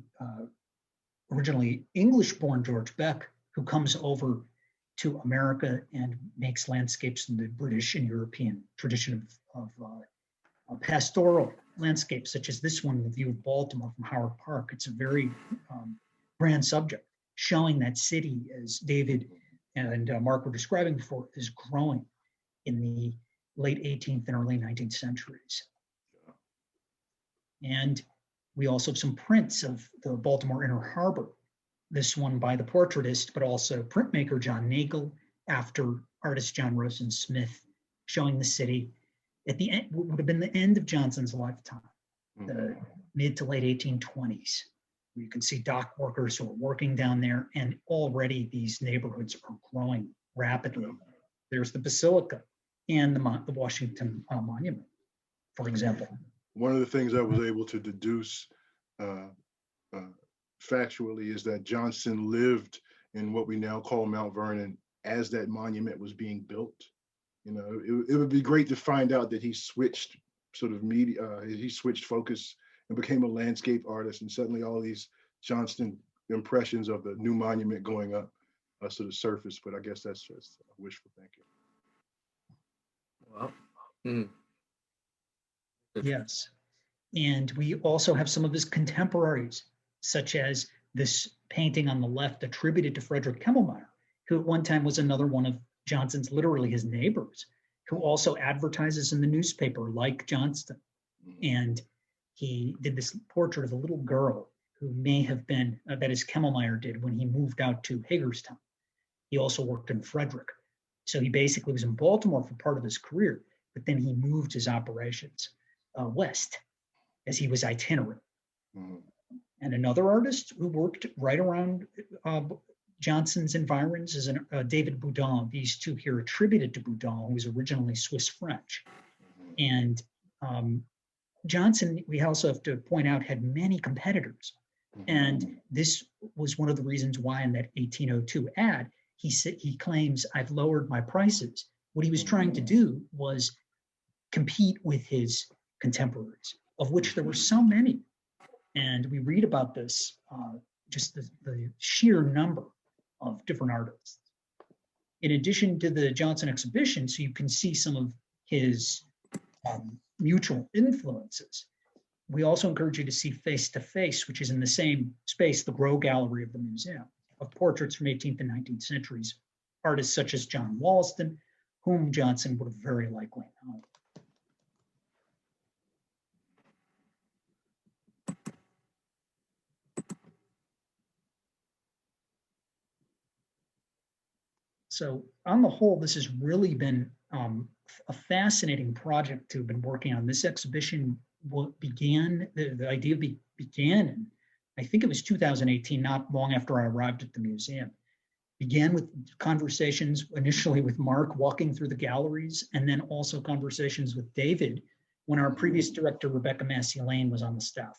originally English-born George Beck, who comes over to America and makes landscapes in the British and European tradition of pastoral landscapes, such as this one, the view of Baltimore from Howard Park. It's a very grand subject, showing that city, as David and Mark were describing before, is growing in the late 18th and early 19th centuries. And we also have some prints of the Baltimore Inner Harbor, this one by the Portraitist, but also printmaker John Nagel, after artist John Rosen Smith, showing the city at the end, what would have been the end of Johnson's lifetime, the mid to late 1820s. You can see dock workers who are working down there, and already these neighborhoods are growing rapidly. There's the Basilica and the Washington Monument, for example. One of the things I was able to deduce factually is that Johnson lived in what we now call Mount Vernon as that monument was being built. You know, it would be great to find out that he switched sort of media, he switched focus and became a landscape artist, and suddenly all these Johnston impressions of the new monument going up sort of surfaced. But I guess that's just wishful thinking. Well, yes. And we also have some of his contemporaries, such as this painting on the left attributed to Frederick Kimmelmeyer, who at one time was another one of Johnson's, literally his neighbors, who also advertises in the newspaper like Johnston. And he did this portrait of a little girl who may have been, that is Kimmelmeyer did when he moved out to Hagerstown. He also worked in Frederick. So he basically was in Baltimore for part of his career, but then he moved his operations west as he was itinerant. And another artist who worked right around Johnson's environs is David Boudin. These two here attributed to Boudin, who was originally Swiss-French. And Johnson, we also have to point out, had many competitors. And this was one of the reasons why in that 1802 ad, he claims, "I've lowered my prices." What he was trying to do was compete with his contemporaries, of which there were so many. And we read about this, just the sheer number of different artists. In addition to the Johnson exhibition, so you can see some of his mutual influences, we also encourage you to see Face to Face, which is in the same space, the Grow Gallery of the museum, of portraits from 18th and 19th centuries, artists such as John Wallister, whom Johnson would have very likely known. So on the whole, this has really been a fascinating project to have been working on. This exhibition began, the idea began in, I think it was 2018, not long after I arrived at the museum. Began with conversations initially with Mark walking through the galleries, and then also conversations with David when our previous director, Rebecca Massey-Lane, was on the staff.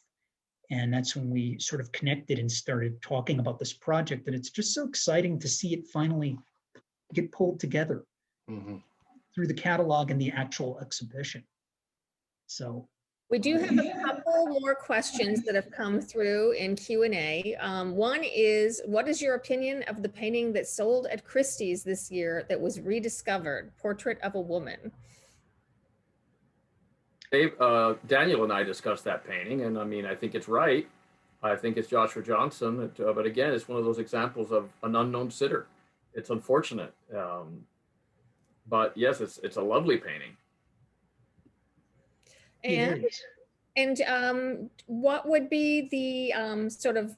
And that's when we sort of connected and started talking about this project. And it's just so exciting to see it finally get pulled together through the catalog and the actual exhibition. So we do have a couple more questions that have come through in Q&A. One is, what is your opinion of the painting that sold at Christie's this year that was rediscovered, Portrait of a Woman? Daniel and I discussed that painting, and I mean, I think it's right. I think it's Joshua Johnson, but again, it's one of those examples of an unknown sitter. It's unfortunate, but yes, it's a lovely painting. And It is. what would be the sort of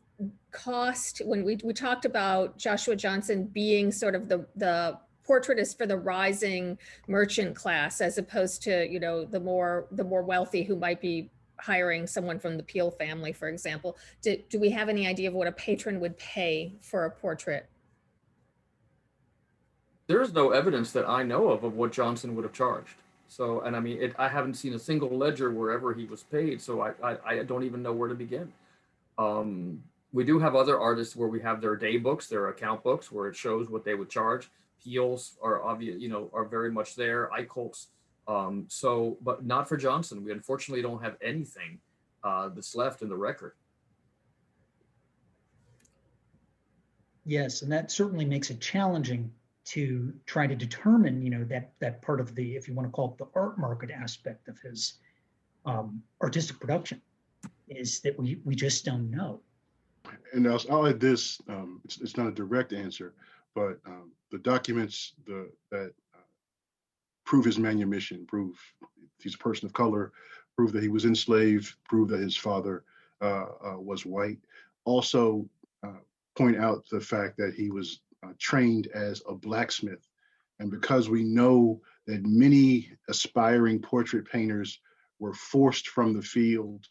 cost when we talked about Joshua Johnson being sort of the portraitist for the rising merchant class, as opposed to, you know, the more wealthy who might be hiring someone from the Peel family, for example. Do we have any idea of what a patron would pay for a portrait? There is no evidence that I know of what Johnson would have charged. So, and I mean, I haven't seen a single ledger wherever he was paid, so I don't even know where to begin. We do have other artists where we have their day books, their account books, where it shows what they would charge. Peels are obvious, you know, are very much there. Eicholt's, so, but not for Johnson. We unfortunately don't have anything that's left in the record. Yes, and that certainly makes it challenging to try to determine, you know, that part of the, if you want to call it the art market aspect of his artistic production, is that we just don't know. And I'll add this, it's not a direct answer, but the documents that prove his manumission, prove he's a person of color, prove that he was enslaved, prove that his father was white, also point out the fact that he was trained as a blacksmith. And because we know that many aspiring portrait painters were forced from the field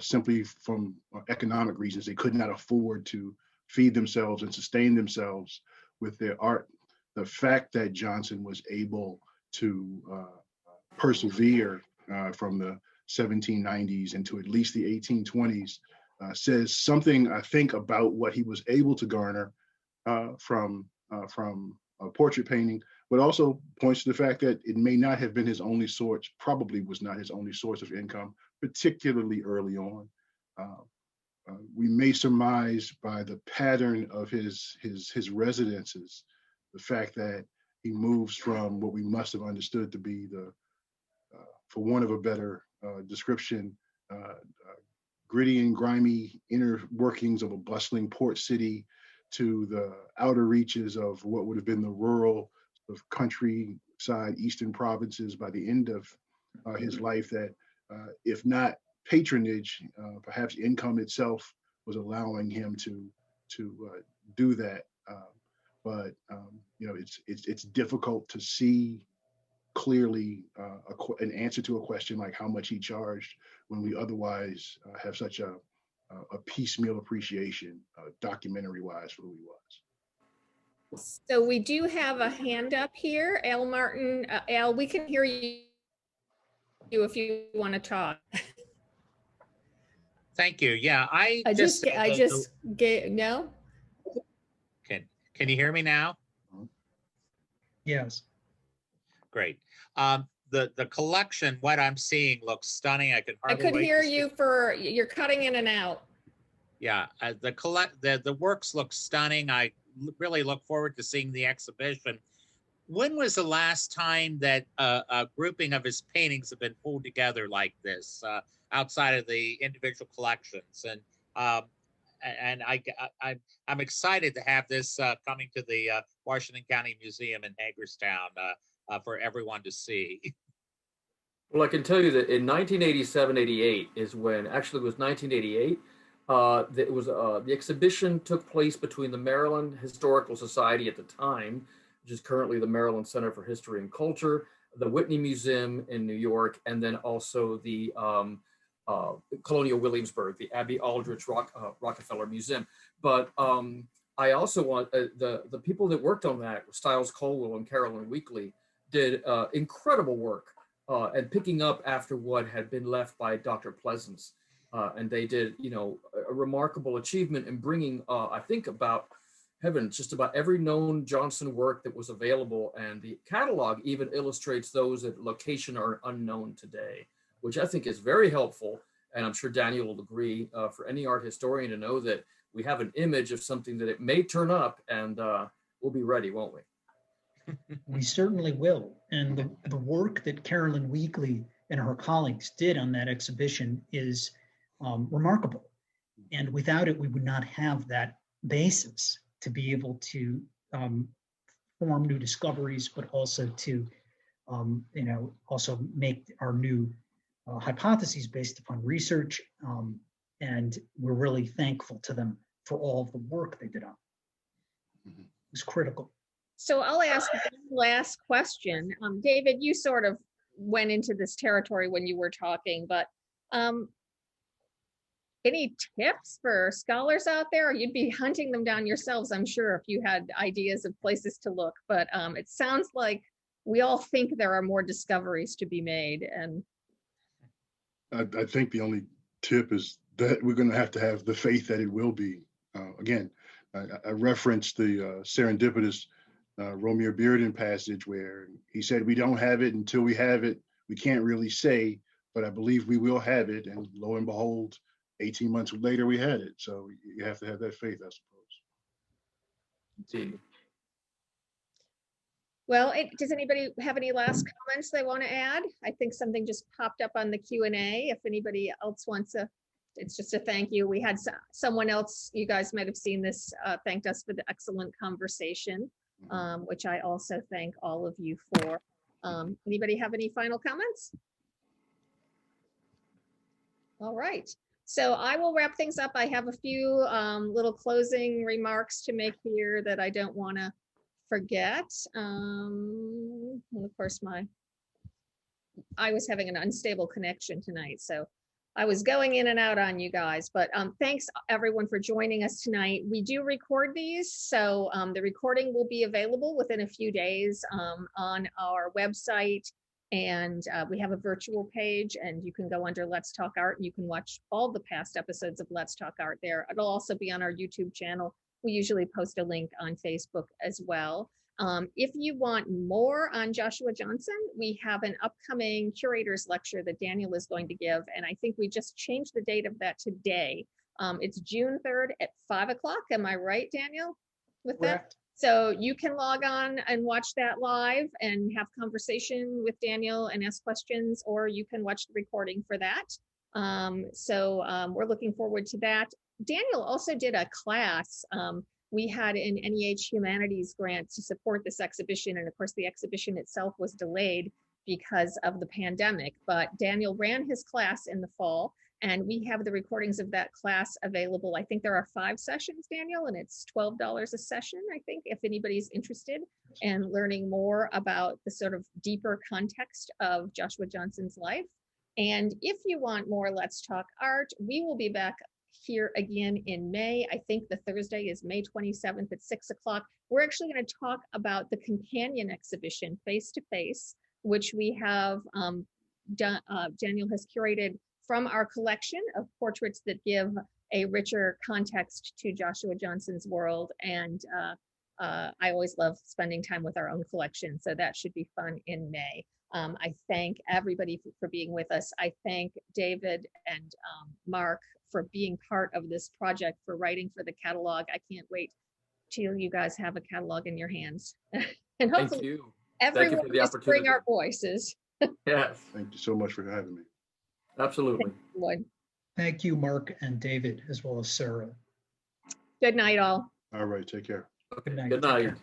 simply from economic reasons, they could not afford to feed themselves and sustain themselves with their art. The fact that Johnson was able to persevere from the 1790s into at least the 1820s says something, I think, about what he was able to garner from portrait painting, but also points to the fact that it may not have been his only source, probably was not his only source of income, particularly early on. We may surmise by the pattern of his residences, the fact that he moves from what we must have understood to be the, for want of a better description, gritty and grimy inner workings of a bustling port city to the outer reaches of what would have been the rural countryside eastern provinces by the end of his life, that if not patronage, perhaps income itself was allowing him to do that. But you know, it's difficult to see clearly an answer to a question like how much he charged when we otherwise have such a piecemeal appreciation, documentary-wise, for who he was. So we do have a hand up here, Al Martin. Al, we can hear you if you want to talk. Thank you. Yeah, I just get no. Can you hear me now? Yes. Great. The collection, what I'm seeing looks stunning. I could hear you for you're cutting in and out. Yeah, the works look stunning. I really look forward to seeing the exhibition. When was the last time that a grouping of his paintings have been pulled together like this, outside of the individual collections? And I'm excited to have this coming to the Washington County Museum in Hagerstown for everyone to see. Well, I can tell you that in 1987-88 is when, actually it was 1988, the exhibition took place between the Maryland Historical Society at the time, which is currently the Maryland Center for History and Culture, the Whitney Museum in New York, and then also the Colonial Williamsburg, the Abbey Aldrich Rockefeller Museum. But I also want the people that worked on that, Stiles Colwell and Carolyn Weekly, did incredible work and picking up after what had been left by Dr. Pleasance. And they did, you know, a remarkable achievement in bringing, I think about, heavens, just about every known Johnson work that was available. And the catalog even illustrates those that location are unknown today, which I think is very helpful. And I'm sure Daniel will agree, for any art historian to know that we have an image of something that it may turn up, and we'll be ready, won't we? We certainly will. And the work that Carolyn Weekly and her colleagues did on that exhibition is remarkable. And without it, we would not have that basis to be able to form new discoveries, but also to, also make our new hypotheses based upon research. And we're really thankful to them for all of the work they did on it. It was critical. So I'll ask one last question. David, you sort of went into this territory when you were talking, but any tips for scholars out there? You'd be hunting them down yourselves, I'm sure, if you had ideas of places to look, but it sounds like we all think there are more discoveries to be made. And I think the only tip is that we're going to have the faith that it will be. Again, I referenced the serendipitous Romeo Bearden passage where he said, we don't have it until we have it. We can't really say, but I believe we will have it. And lo and behold, 18 months later, we had it. So you have to have that faith, I suppose. Indeed. well, does anybody have any last comments they want to add? I think something just popped up on the Q&A. If anybody else wants to, it's just a thank you. We had someone else, you guys might have seen this, thanked us for the excellent conversation, which I also thank all of you for. Anybody have any final comments? All right. So I will wrap things up. I have a few little closing remarks to make here that I don't want to forget. And of course, I was having an unstable connection tonight, so I was going in and out on you guys. But thanks everyone for joining us tonight. We do record these, so the recording will be available within a few days on our website. And we have a virtual page, and you can go under Let's Talk Art and you can watch all the past episodes of Let's Talk Art there. It'll also be on our YouTube channel. We usually post a link on Facebook as well. If you want more on Joshua Johnson, we have an upcoming curator's lecture that Daniel is going to give. And I think we just changed the date of that today. It's June 3rd at 5 o'clock. Am I right, Daniel, with Correct. that? So you can log on and watch that live and have conversation with Daniel and ask questions, or you can watch the recording for that. We're looking forward to that. Daniel also did a class. We had an NEH Humanities grant to support this exhibition. And of course, the exhibition itself was delayed because of the pandemic, but Daniel ran his class in the fall. And we have the recordings of that class available. I think there are 5 sessions, Daniel, and it's $12 a session, I think, if anybody's interested in learning more about the sort of deeper context of Joshua Johnson's life. And if you want more Let's Talk Art, we will be back here again in May. I think the Thursday is May 27th at 6 o'clock. We're actually going to talk about the companion exhibition, Face to Face, which we have Daniel has curated from our collection of portraits that give a richer context to Joshua Johnson's world. And I always love spending time with our own collection, so that should be fun in May. I thank everybody for being with us. I thank David and Mark for being part of this project, for writing for the catalog. I can't wait till you guys have a catalog in your hands. And hopefully everyone is bring our voices. Yes. Thank you so much for having me. Absolutely. Thank you, Mark and David, as well as Sarah. Good night, all. All right. Take care. Okay. Good night. Good Take night. care.